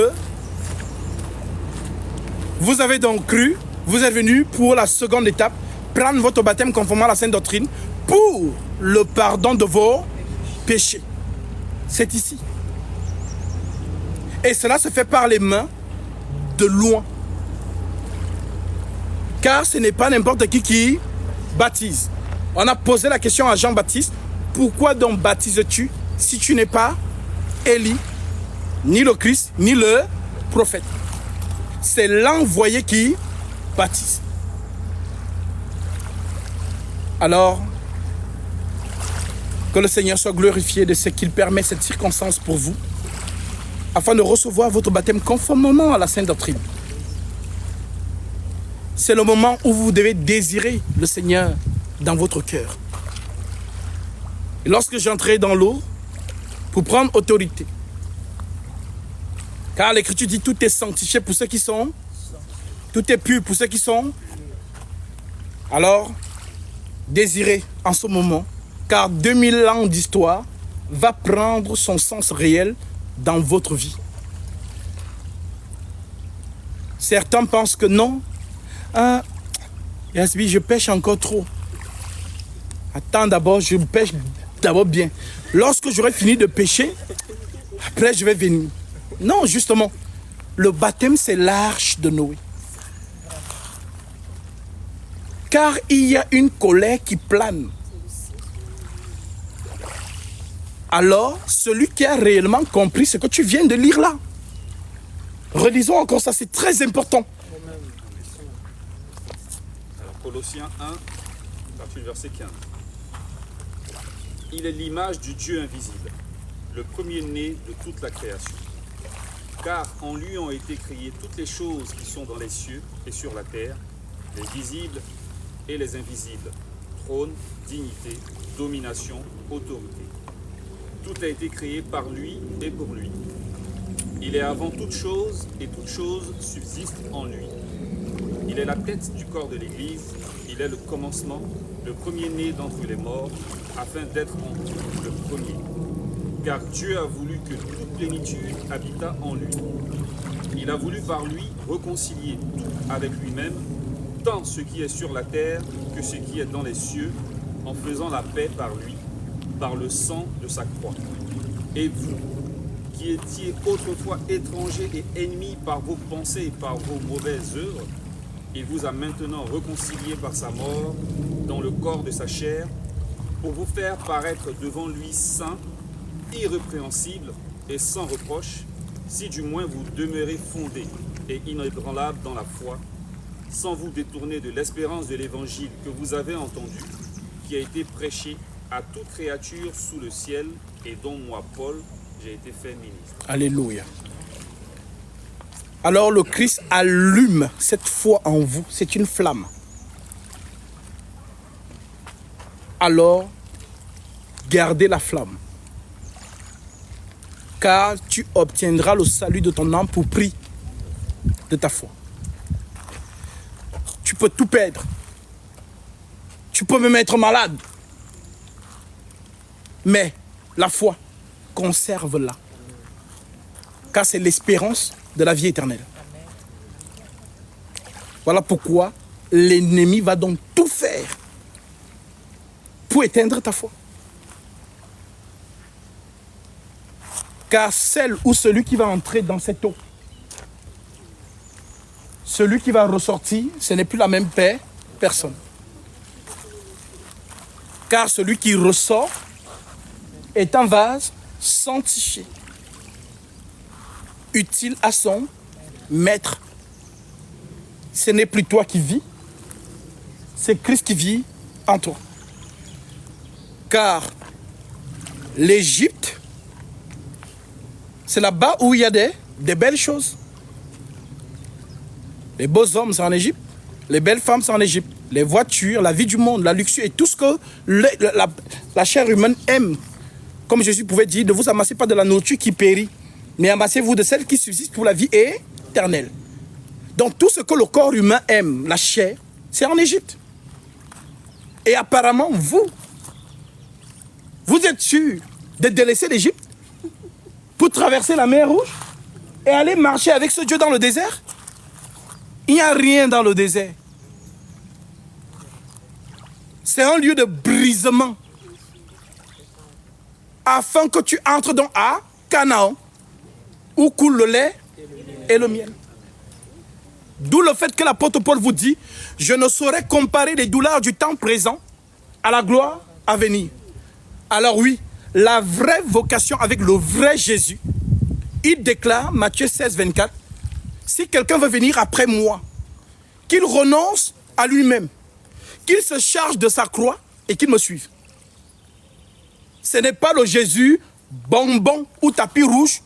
vous avez donc cru, vous êtes venu pour la seconde étape, prendre votre baptême conformément à la Sainte Doctrine pour le pardon de vos péchés. C'est ici. Et cela se fait par les mains de loin. Car ce n'est pas n'importe qui baptise. On a posé la question à Jean-Baptiste, pourquoi donc baptises-tu si tu n'es pas Élie, ni le Christ, ni le prophète? C'est l'envoyé qui baptise. Alors, que le Seigneur soit glorifié de ce qu'il permet cette circonstance pour vous, afin de recevoir votre baptême conformément à la Sainte Doctrine. C'est le moment où vous devez désirer le Seigneur dans votre cœur. Et lorsque j'entrais dans l'eau, pour prendre autorité, car l'Écriture dit tout est sanctifié pour ceux qui sont, tout est pur pour ceux qui sont. Alors, désirez en ce moment, car 2000 ans d'histoire va prendre son sens réel dans votre vie. Certains pensent que non, Yasbi, je pêche encore trop. Attends d'abord, je pêche d'abord bien. Lorsque j'aurai fini de pêcher, après je vais venir. Non, justement, le baptême c'est l'arche de Noé. Car il y a une colère qui plane. Alors, celui qui a réellement compris ce que tu viens de lire là, relisons encore ça, c'est très important. Alors, Colossiens 1, à partir du verset 15. Il est l'image du Dieu invisible, le premier-né de toute la création. Car en lui ont été créées toutes les choses qui sont dans les cieux et sur la terre, les visibles et les invisibles, trône, dignité, domination, autorité. Tout a été créé par lui et pour lui. Il est avant toute chose et toute chose subsiste en lui. Il est la tête du corps de l'Église, il est le commencement, le premier-né d'entre les morts, afin d'être en tout le premier. Car Dieu a voulu que toute plénitude habitât en lui. Il a voulu par lui réconcilier tout avec lui-même, tant ce qui est sur la terre que ce qui est dans les cieux, en faisant la paix par lui, par le sang de sa croix. Et vous, qui étiez autrefois étrangers et ennemis par vos pensées et par vos mauvaises œuvres, il vous a maintenant réconciliés par sa mort dans le corps de sa chair, pour vous faire paraître devant lui saint, irrépréhensible et sans reproche, si du moins vous demeurez fondés et inébranlables dans la foi, sans vous détourner de l'espérance de l'évangile que vous avez entendu, qui a été prêché à toute créature sous le ciel et dont moi, Paul, j'ai été fait ministre. Alléluia. Alors le Christ allume cette foi en vous, c'est une flamme. Alors, gardez la flamme. Car tu obtiendras le salut de ton âme pour prix de ta foi. Tu peux tout perdre. Tu peux même être malade. Mais la foi, conserve-la. Car c'est l'espérance de la vie éternelle. Voilà pourquoi l'ennemi va donc tout faire pour éteindre ta foi. Car celle ou celui qui va entrer dans cette eau, celui qui va ressortir, ce n'est plus la même personne. Car celui qui ressort est un vase sanctifié, utile à son maître. Ce n'est plus toi qui vis, c'est Christ qui vit en toi. Car l'Égypte, c'est là-bas où il y a des belles choses. Les beaux hommes, c'est en Égypte. Les belles femmes, c'est en Égypte. Les voitures, la vie du monde, la luxure et tout ce que la chair humaine aime. Comme Jésus pouvait dire, ne vous amassez pas de la nourriture qui périt, mais amassez-vous de celle qui subsiste pour la vie éternel. Donc tout ce que le corps humain aime, la chair, c'est en Égypte. Et apparemment, vous êtes sûr de délaisser l'Égypte pour traverser la mer Rouge et aller marcher avec ce Dieu dans le désert? Il n'y a rien dans le désert. C'est un lieu de brisement. Afin que tu entres donc à Canaan, où coule le lait et le miel. D'où le fait que l'apôtre Paul vous dit, je ne saurais comparer les douleurs du temps présent à la gloire à venir. Alors oui, la vraie vocation avec le vrai Jésus, il déclare, Matthieu 16, 24, si quelqu'un veut venir après moi, qu'il renonce à lui-même, qu'il se charge de sa croix et qu'il me suive. Ce n'est pas le Jésus bonbon ou tapis rouge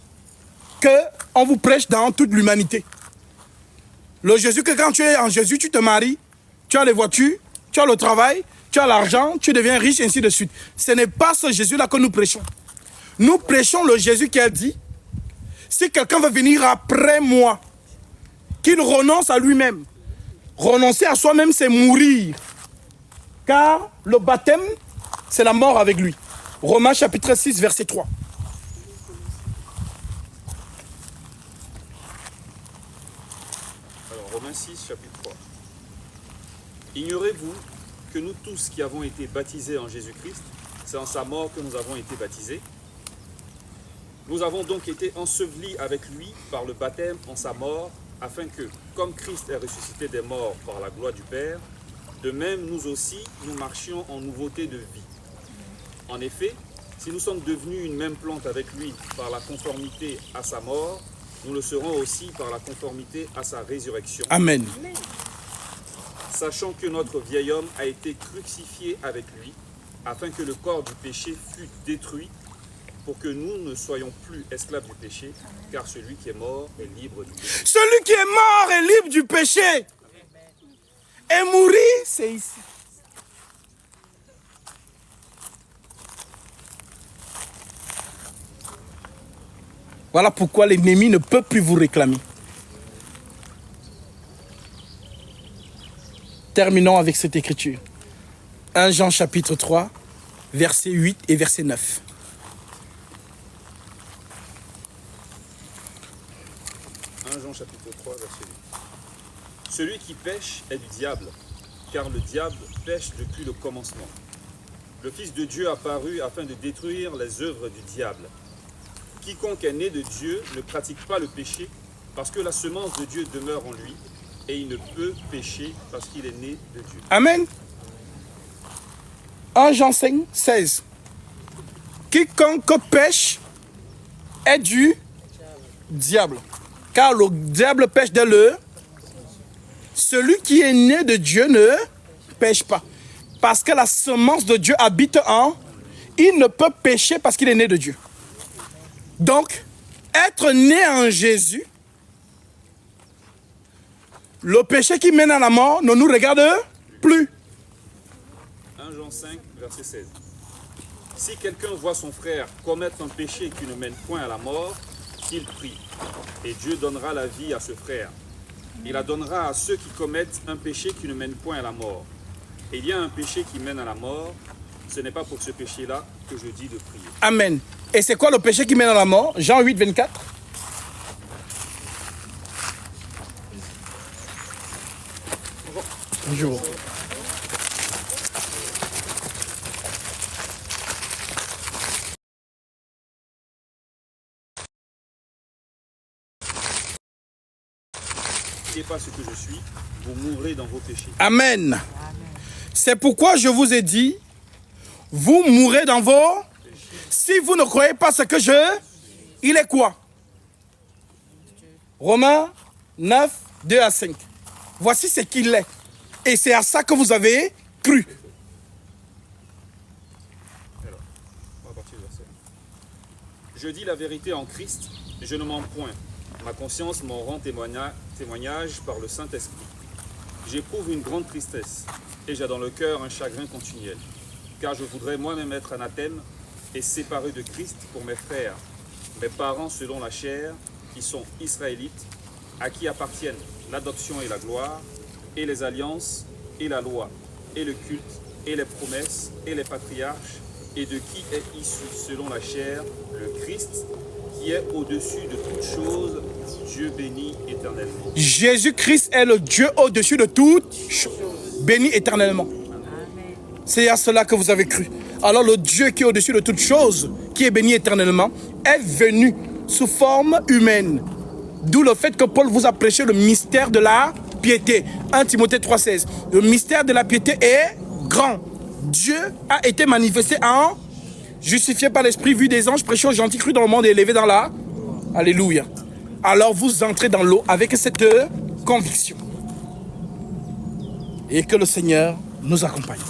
qu'on vous prêche dans toute l'humanité. Le Jésus que quand tu es en Jésus, tu te maries, tu as les voitures, tu as le travail, tu as l'argent, tu deviens riche, ainsi de suite. Ce n'est pas ce Jésus-là que nous prêchons. Nous prêchons le Jésus qui a dit, si quelqu'un veut venir après moi, qu'il renonce à lui-même. Renoncer à soi-même, c'est mourir. Car le baptême, c'est la mort avec lui. Romains chapitre 6, verset 3. Alors, Romains 6, chapitre 3. Ignorez-vous que nous tous qui avons été baptisés en Jésus-Christ, c'est en sa mort que nous avons été baptisés. Nous avons donc été ensevelis avec lui par le baptême en sa mort, afin que, comme Christ est ressuscité des morts par la gloire du Père, de même nous aussi, nous marchions en nouveauté de vie. En effet, si nous sommes devenus une même plante avec lui par la conformité à sa mort, nous le serons aussi par la conformité à sa résurrection. Amen. Sachant que notre vieil homme a été crucifié avec lui, afin que le corps du péché fût détruit, pour que nous ne soyons plus esclaves du péché, car celui qui est mort est libre du péché. Celui qui est mort est libre du péché. Et mourir, c'est ici. Voilà pourquoi l'ennemi ne peut plus vous réclamer. Terminons avec cette écriture. 1 Jean chapitre 3, verset 8 et verset 9. Jean chapitre 3, verset 8. Celui qui pêche est du diable, car le diable pêche depuis le commencement. Le Fils de Dieu apparut afin de détruire les œuvres du diable. Quiconque est né de Dieu ne pratique pas le péché, parce que la semence de Dieu demeure en lui, et il ne peut pécher parce qu'il est né de Dieu. Amen. 1 Jean 5, 16. Quiconque pêche est du diable. Car le diable pêche dès le... Celui qui est né de Dieu ne pêche pas. Parce que la semence de Dieu habite en... Il ne peut pécher parce qu'il est né de Dieu. Donc, être né en Jésus, le péché qui mène à la mort ne nous regarde plus. 1 Jean 5, verset 16. Si quelqu'un voit son frère commettre un péché qui ne mène point à la mort, qu'il prie, et Dieu donnera la vie à ce frère. Il la donnera à ceux qui commettent un péché qui ne mène point à la mort. Et il y a un péché qui mène à la mort, ce n'est pas pour ce péché-là que je dis de prier. Amen. Et c'est quoi le péché qui mène à la mort? Jean 8, 24. Bonjour. Ne pas ce que je suis, vous mourrez dans vos péchés. Amen. C'est pourquoi je vous ai dit, vous mourrez dans vos... Si vous ne croyez pas ce que je... Il est quoi? Romains 9, 2 à 5. Voici ce qu'il est. Et c'est à ça que vous avez cru. Alors, on va partir du verset. Je dis la vérité en Christ, je ne mens point. Ma conscience m'en rend témoignage par le Saint-Esprit. J'éprouve une grande tristesse, et j'ai dans le cœur un chagrin continuel, car je voudrais moi-même être anathème et séparé de Christ pour mes frères, mes parents selon la chair, qui sont israélites, à qui appartiennent l'adoption et la gloire, et les alliances, et la loi, et le culte, et les promesses, et les patriarches, et de qui est issu selon la chair le Christ, qui est au-dessus de toutes choses, Dieu béni éternellement. Jésus-Christ est le Dieu au-dessus de toutes choses, béni éternellement. C'est à cela que vous avez cru. Alors le Dieu qui est au-dessus de toutes choses, qui est béni éternellement, est venu sous forme humaine. D'où le fait que Paul vous a prêché le mystère de la piété. 1 Timothée 3,16. Le mystère de la piété est grand. Dieu a été manifesté en justifié par l'Esprit, vu des anges, prêché aux gentils, cru dans le monde et élevé dans la... Alléluia. Alors vous entrez dans l'eau avec cette conviction. Et que le Seigneur nous accompagne.